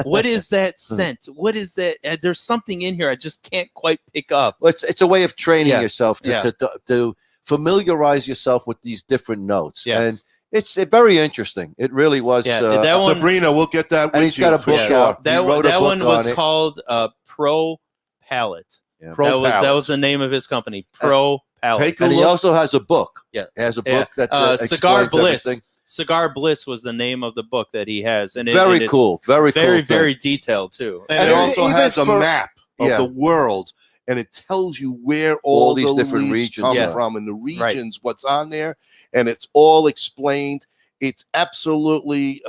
what is that scent? What is that? There's something in here I just can't quite pick up. Well, it's a way of training yourself to familiarize yourself with these different notes. Yes. And it's very interesting. It really was. Yeah, that one, Sabrina, we'll get that. And he's got a book out. That one was called Pro Palette. Yeah. That was the name of his company, Pro Palette. And he also has a book. Yeah, he has a book that Cigar Bliss. Everything. Cigar Bliss was the name of the book that he has, and very cool, very detailed too. And it also has a map of the world. And it tells you where all these different regions come from, and the regions, what's on there, and it's all explained. It's absolutely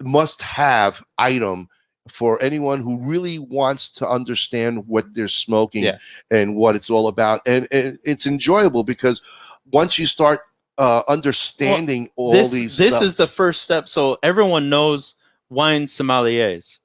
must-have item for anyone who really wants to understand what they're smoking and what it's all about. And it's enjoyable because once you start understanding this is the first step. So everyone knows wine sommeliers.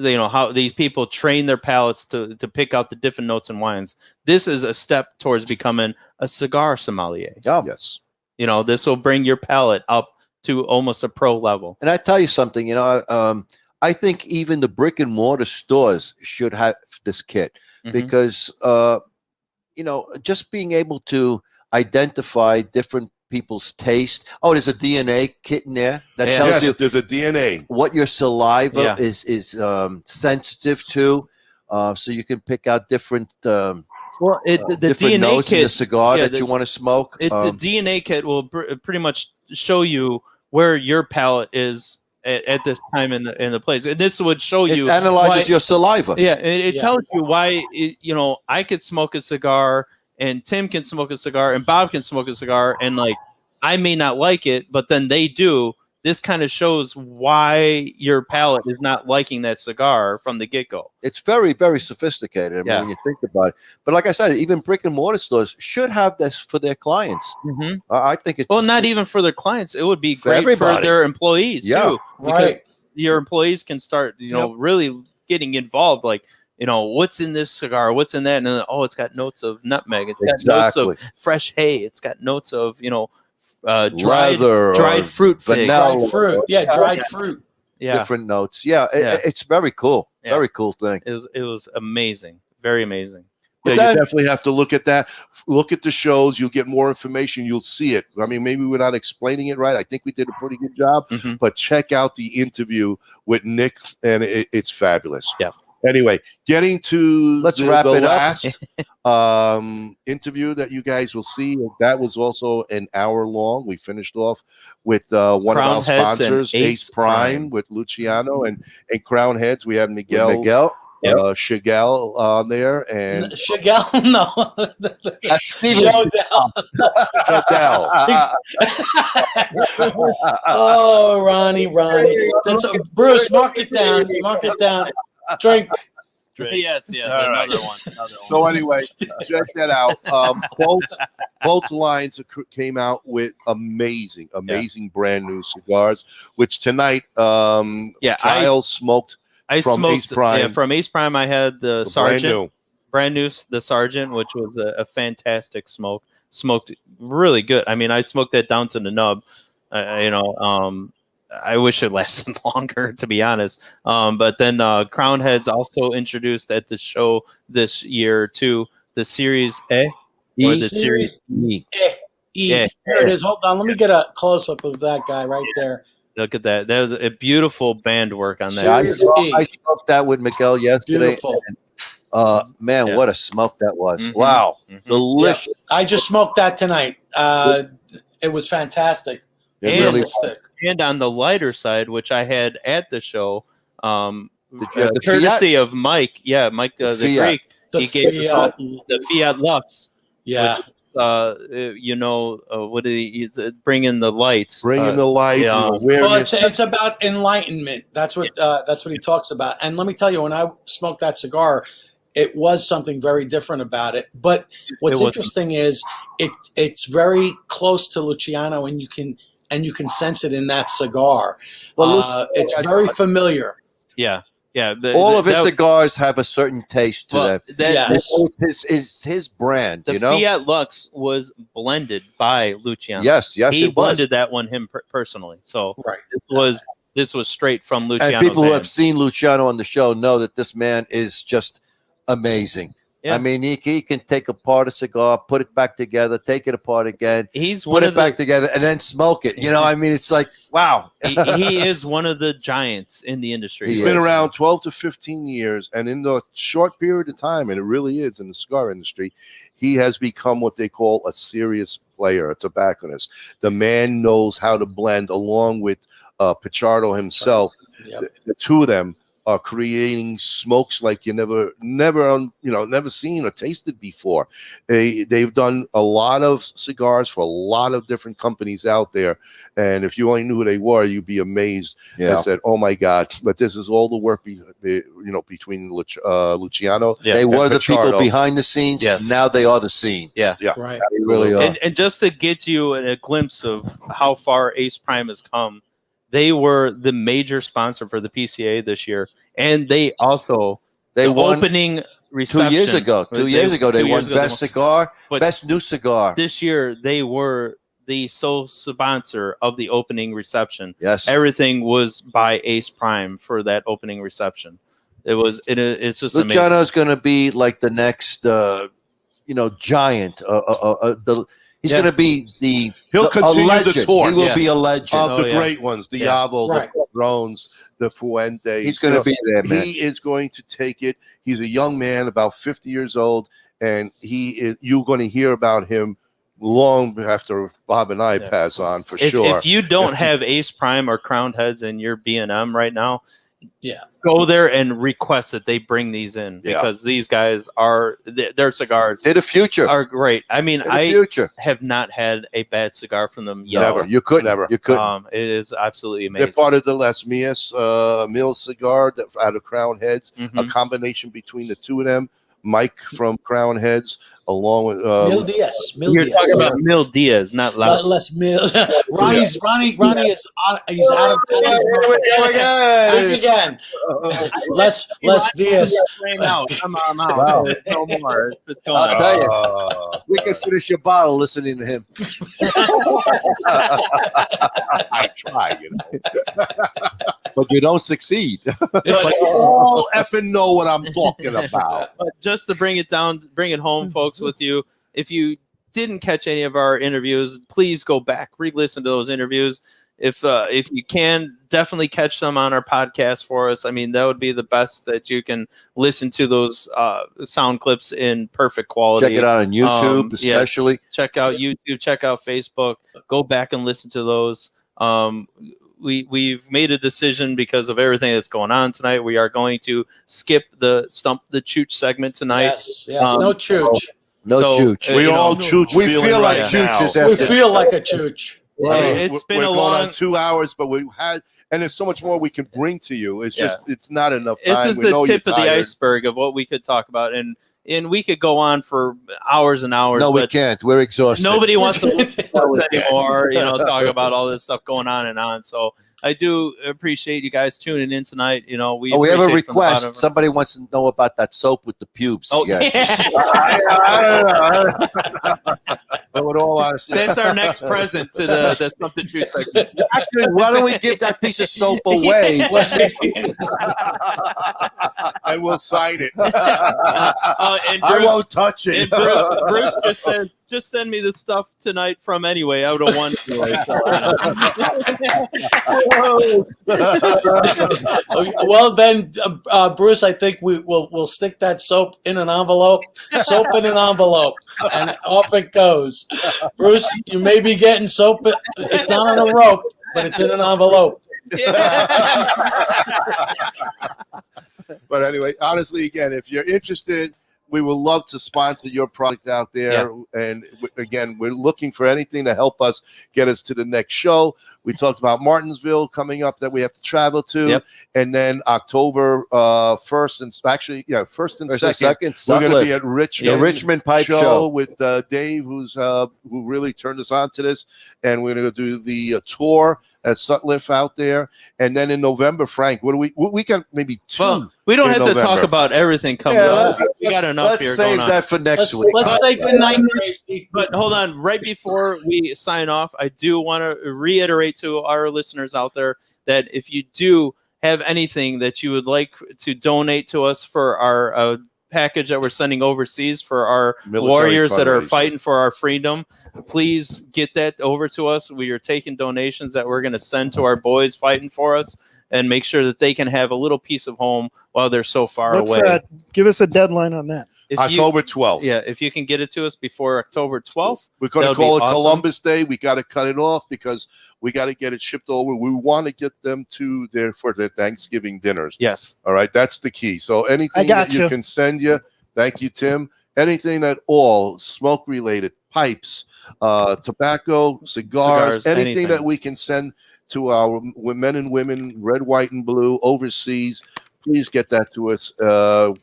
How these people train their palates to pick out the different notes in wines. This is a step towards becoming a cigar sommelier. Yeah. Yes. This will bring your palate up to almost a pro level. And I tell you something, I think even the brick and mortar stores should have this kit because, just being able to identify different people's taste. Oh, there's a DNA kit in there that tells you there's a DNA what your saliva is sensitive to, so you can pick out different the different DNA notes kit in the cigar that you want to smoke. The DNA kit will pretty much show you where your palate is at this time in the place, and this would show you. It analyzes your saliva. Yeah, it tells you why. I could smoke a cigar. And Tim can smoke a cigar, and Bob can smoke a cigar, and I may not like it, but then they do. This kind of shows why your palate is not liking that cigar from the get-go. It's very, very sophisticated. I mean, when you think about it. But like I said, even brick and mortar stores should have this for their clients. I think it's not even for their clients. It would be great for their employees too. Right. Your employees can start, really getting involved. What's in this cigar? What's in that? And then, it's got notes of nutmeg. It's got notes of fresh hay. It's got notes of, dried fruit. Dried fruit. Yeah, dried fruit. Yeah. Different notes. Yeah, it's very cool. Yeah. Very cool thing. It was amazing. Very amazing. Yeah, you definitely have to look at that. Look at the shows. You'll get more information. You'll see it. I mean, maybe we're not explaining it right. I think we did a pretty good job. But check out the interview with Nick, and it's fabulous. Yeah. Anyway, getting to Let's wrap the it up. last interview that you guys will see. That was also an hour long. We finished off with one Crown of our Heads and sponsors, Ace Prime, with Luciano and Crown Heads. We had Miguel. Chagall on there and Chagall, no, That's Steven. Chagall. Oh, Ronnie. That's Bruce. Mark it down. Drink. Yes, All right. another one. So anyway, check that out. Both lines came out with amazing brand new cigars. Which tonight, Kyle smoked. I from smoked Ace Prime. Yeah, from Ace Prime. I had the Sergeant, brand new, the Sergeant, which was a fantastic smoke. Smoked really good. I mean, I smoked that down to the nub. I wish it lasted longer, to be honest. But then Crown Heads also introduced at the show this year too the Series A or the Series E. Here it is. Hold on. Let me get a close up of that guy right there. Look at that. That was a beautiful band work on that. I smoked that with Miguel yesterday. Beautiful. Man, what a smoke that was. Wow. Delicious. Yeah. I just smoked that tonight. It was fantastic. And on the lighter side, which I had at the show, courtesy of Mike. Yeah, Mike the Greek. He gave us all the Fiat Lux. Yeah. Which, what he's bringing the lights. Bringing the light. Well, it's about enlightenment. That's what he talks about. And let me tell you, when I smoked that cigar, it was something very different about it. But what's interesting is it's very close to Luciano, and you can sense it in that cigar. It's very familiar. Yeah. Yeah, all of his cigars have a certain taste to them. Is his brand. The Fiat Lux was blended by Luciano. Yes, he blended that one personally. So this was straight from Luciano. And people who have seen Luciano on the show know that this man is just amazing. Yeah. I mean, he can take apart a cigar, put it back together, take it apart again, put it back together, and then smoke it. I mean, it's like, wow. he is one of the giants in the industry. He's been around 12 to 15 years, and in the short period of time, and it really is in the cigar industry, he has become what they call a serious player, a tobacconist. The man knows how to blend, along with Pichardo himself. The two of them are creating smokes like you never seen or tasted before. They've done a lot of cigars for a lot of different companies out there, and if you only knew who they were, you'd be amazed. I said, "Oh my God!" But this is all the work, between Luciano. Yeah. They were the people behind the scenes. Yes. Now they are the scene. Yeah. Right. They really are. And just to get you a glimpse of how far Ace Prime has come. They were the major sponsor for the PCA this year, and they also won opening reception 2 years ago. 2 years ago, they won best cigar, best new cigar. This year, they were the sole sponsor of the opening reception. Yes, everything was by Ace Prime for that opening reception. It's just Luciano's going to be like the next, giant. He's going to be He'll continue the torch. He will be a legend of the great ones, the Yavo, the Padrones, the Fuentes. He's going to be there, man. He is going to take it. He's a young man, about 50 years old, and you're going to hear about him long after Bob and I pass on, for sure. If you don't have Ace Prime or Crown Heads in your B&M right now, go there and request that they bring these in, because these guys their cigars. They're the future. Are great. I mean, I have not had a bad cigar from them yet. Never. You couldn't. Never. You couldn't. It is absolutely amazing. They're part of the Las Mias Mill cigar out of Crown Heads. A combination between the two of them. Mike from Crown Heads, along with Mil Diaz. You're talking about Mil Diaz, not Las. Les Mil. Ronnie is he's out of again. Les Diaz. I'm out. Wow. No more. It's going I'll tell you, we can finish your bottle listening to him. I try, but you don't succeed. But you all effing know what I'm talking about. But just to bring it home, folks, with you, if you didn't catch any of our interviews, please go back, re-listen to those interviews. if you can, definitely catch them on our podcast for us. I mean, that would be the best that you can listen to those sound clips in perfect quality. Check it out on YouTube, especially. Yeah, check out YouTube, check out Facebook. Go back and listen to those. We've made a decision because of everything that's going on tonight. We are going to skip the Stump the Chooch segment tonight. Yes, no chooch. No chooch. We all chooch. We feel like chooches after. We feel like a chooch. It's been we're a going long on 2 hours, but we had, and there's so much more we can bring to you. It's just, it's not enough time. This is the tip of the iceberg of what we could talk about, and we could go on for hours and hours. No, we but can't. We're exhausted. nobody wants to listen to us anymore. Talk about all this stuff going on and on. So I do appreciate you guys tuning in tonight. We have a request. Somebody wants to know about that soap with the pubes. Oh, yes. But with all honesty, that's our next present to the Something True segment. Actually, why don't we give that piece of soap away? I will sign it. And I won't touch it. And Bruce just said, just send me the stuff tonight from anyway. I would have won. Well, then, Bruce, I think we'll stick that soap in an envelope, and off it goes. Bruce, you may be getting soap. It's not on a rope, but it's in an envelope. But anyway, honestly, again, if you're interested, we would love to sponsor your product out there. Yeah. And again, we're looking for anything to help us get us to the next show. We talked about Martinsville coming up that we have to travel to. Yep. And then October 1st and actually, first and second we're going to be at Richmond. The Richmond Pipe Show with Dave, who really turned us on to this. And we're going to do the tour at Sutliff out there. And then in November, Frank, we got maybe two. Well, we don't have to talk about everything coming up. We got enough here. Let's save that for next week. Let's say goodnight, Tracy. But hold on, right before we sign off, I do want to reiterate to our listeners out there that if you do have anything that you would like to donate to us for our package that we're sending overseas for our military warriors that are fundraising. fighting for our freedom, please get that over to us. We are taking donations that we're going to send to our boys fighting for us and make sure that they can have a little piece of home while they're so far away. Give us a deadline on that. October 12th. Yeah, if you can get it to us before October 12th. We're going to call it Columbus Day. We got to cut it off because we got to get it shipped over. We want to get them to for their Thanksgiving dinners. Yes. All right. That's the key. So anything that you can send you. Thank you, Tim. Anything at all, smoke related, pipes, tobacco, cigars, anything that we can send to our men and women, red, white, and blue, overseas. Please get that to us.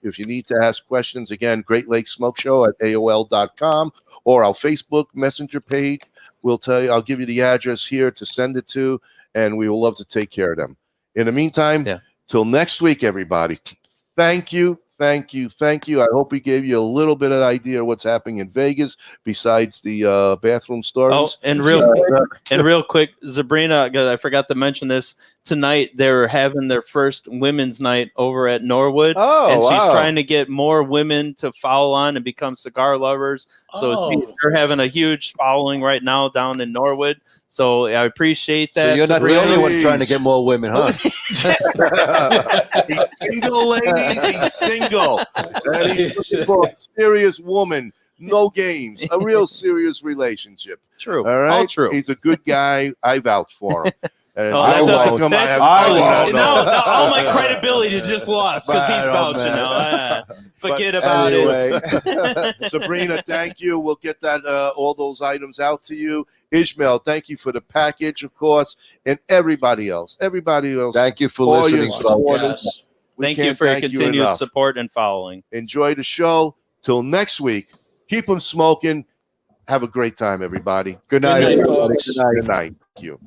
If you need to ask questions, again, Great Lakes Smoke Show at AOL.com or our Facebook Messenger page. We'll tell you, I'll give you the address here to send it to, and we will love to take care of them. In the meantime, till next week, everybody, thank you. Thank you. Thank you. I hope we gave you a little bit of idea of what's happening in Vegas besides the bathroom stories. Oh, and real quick, Sabrina, I forgot to mention this. Tonight, they're having their first women's night over at Norwood. Oh, and she's trying to get more women to follow on and become cigar lovers. So they're having a huge following right now down in Norwood. So I appreciate that. So you're not the only one trying to get more women, huh? He's single, ladies. He's single. And he's looking for a serious woman. No games. A real serious relationship. True. All right. All true. He's a good guy. I vouch for him. And all my credibility just lost because he's vouching. Forget about it. Sabrina, thank you. We'll get that all those items out to you. Ishmael, thank you for the package, of course, and everybody else. Thank you for listening, folks. Thank you for your continued support and following. Enjoy the show. Till next week, keep them smoking. Have a great time, everybody. Good night, everybody. Good night. Thank you.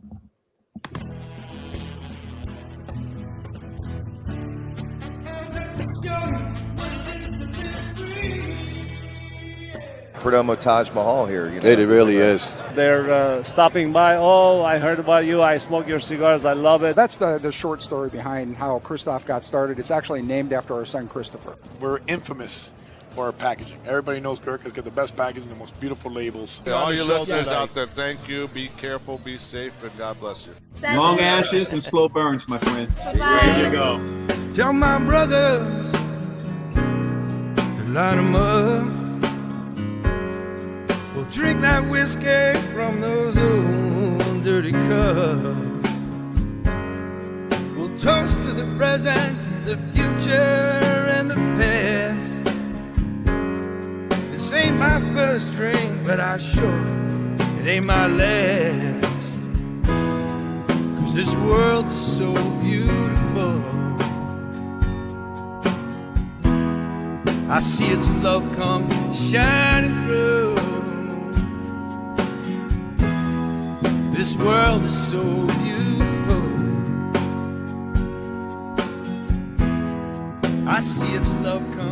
Perdomo Taj Mahal here. It really is. They're stopping by. Oh, I heard about you. I smoke your cigars. I love it. That's the short story behind how Kristoff got started. It's actually named after our son, Christopher. We're infamous for our packaging. Everybody knows Gurkha's got the best packaging, the most beautiful labels. All your listeners out there, thank you. Be careful, be safe, and God bless you. Long ashes and slow burns, my friend. There you go. Tell my brothers to line them up. We'll drink that whiskey from those old dirty cups. We'll toast to the present, the future, and the past. This ain't my first drink, but I sure it ain't my last. 'Cause this world is so beautiful. I see its love come shining through. This world is so beautiful. I see its love come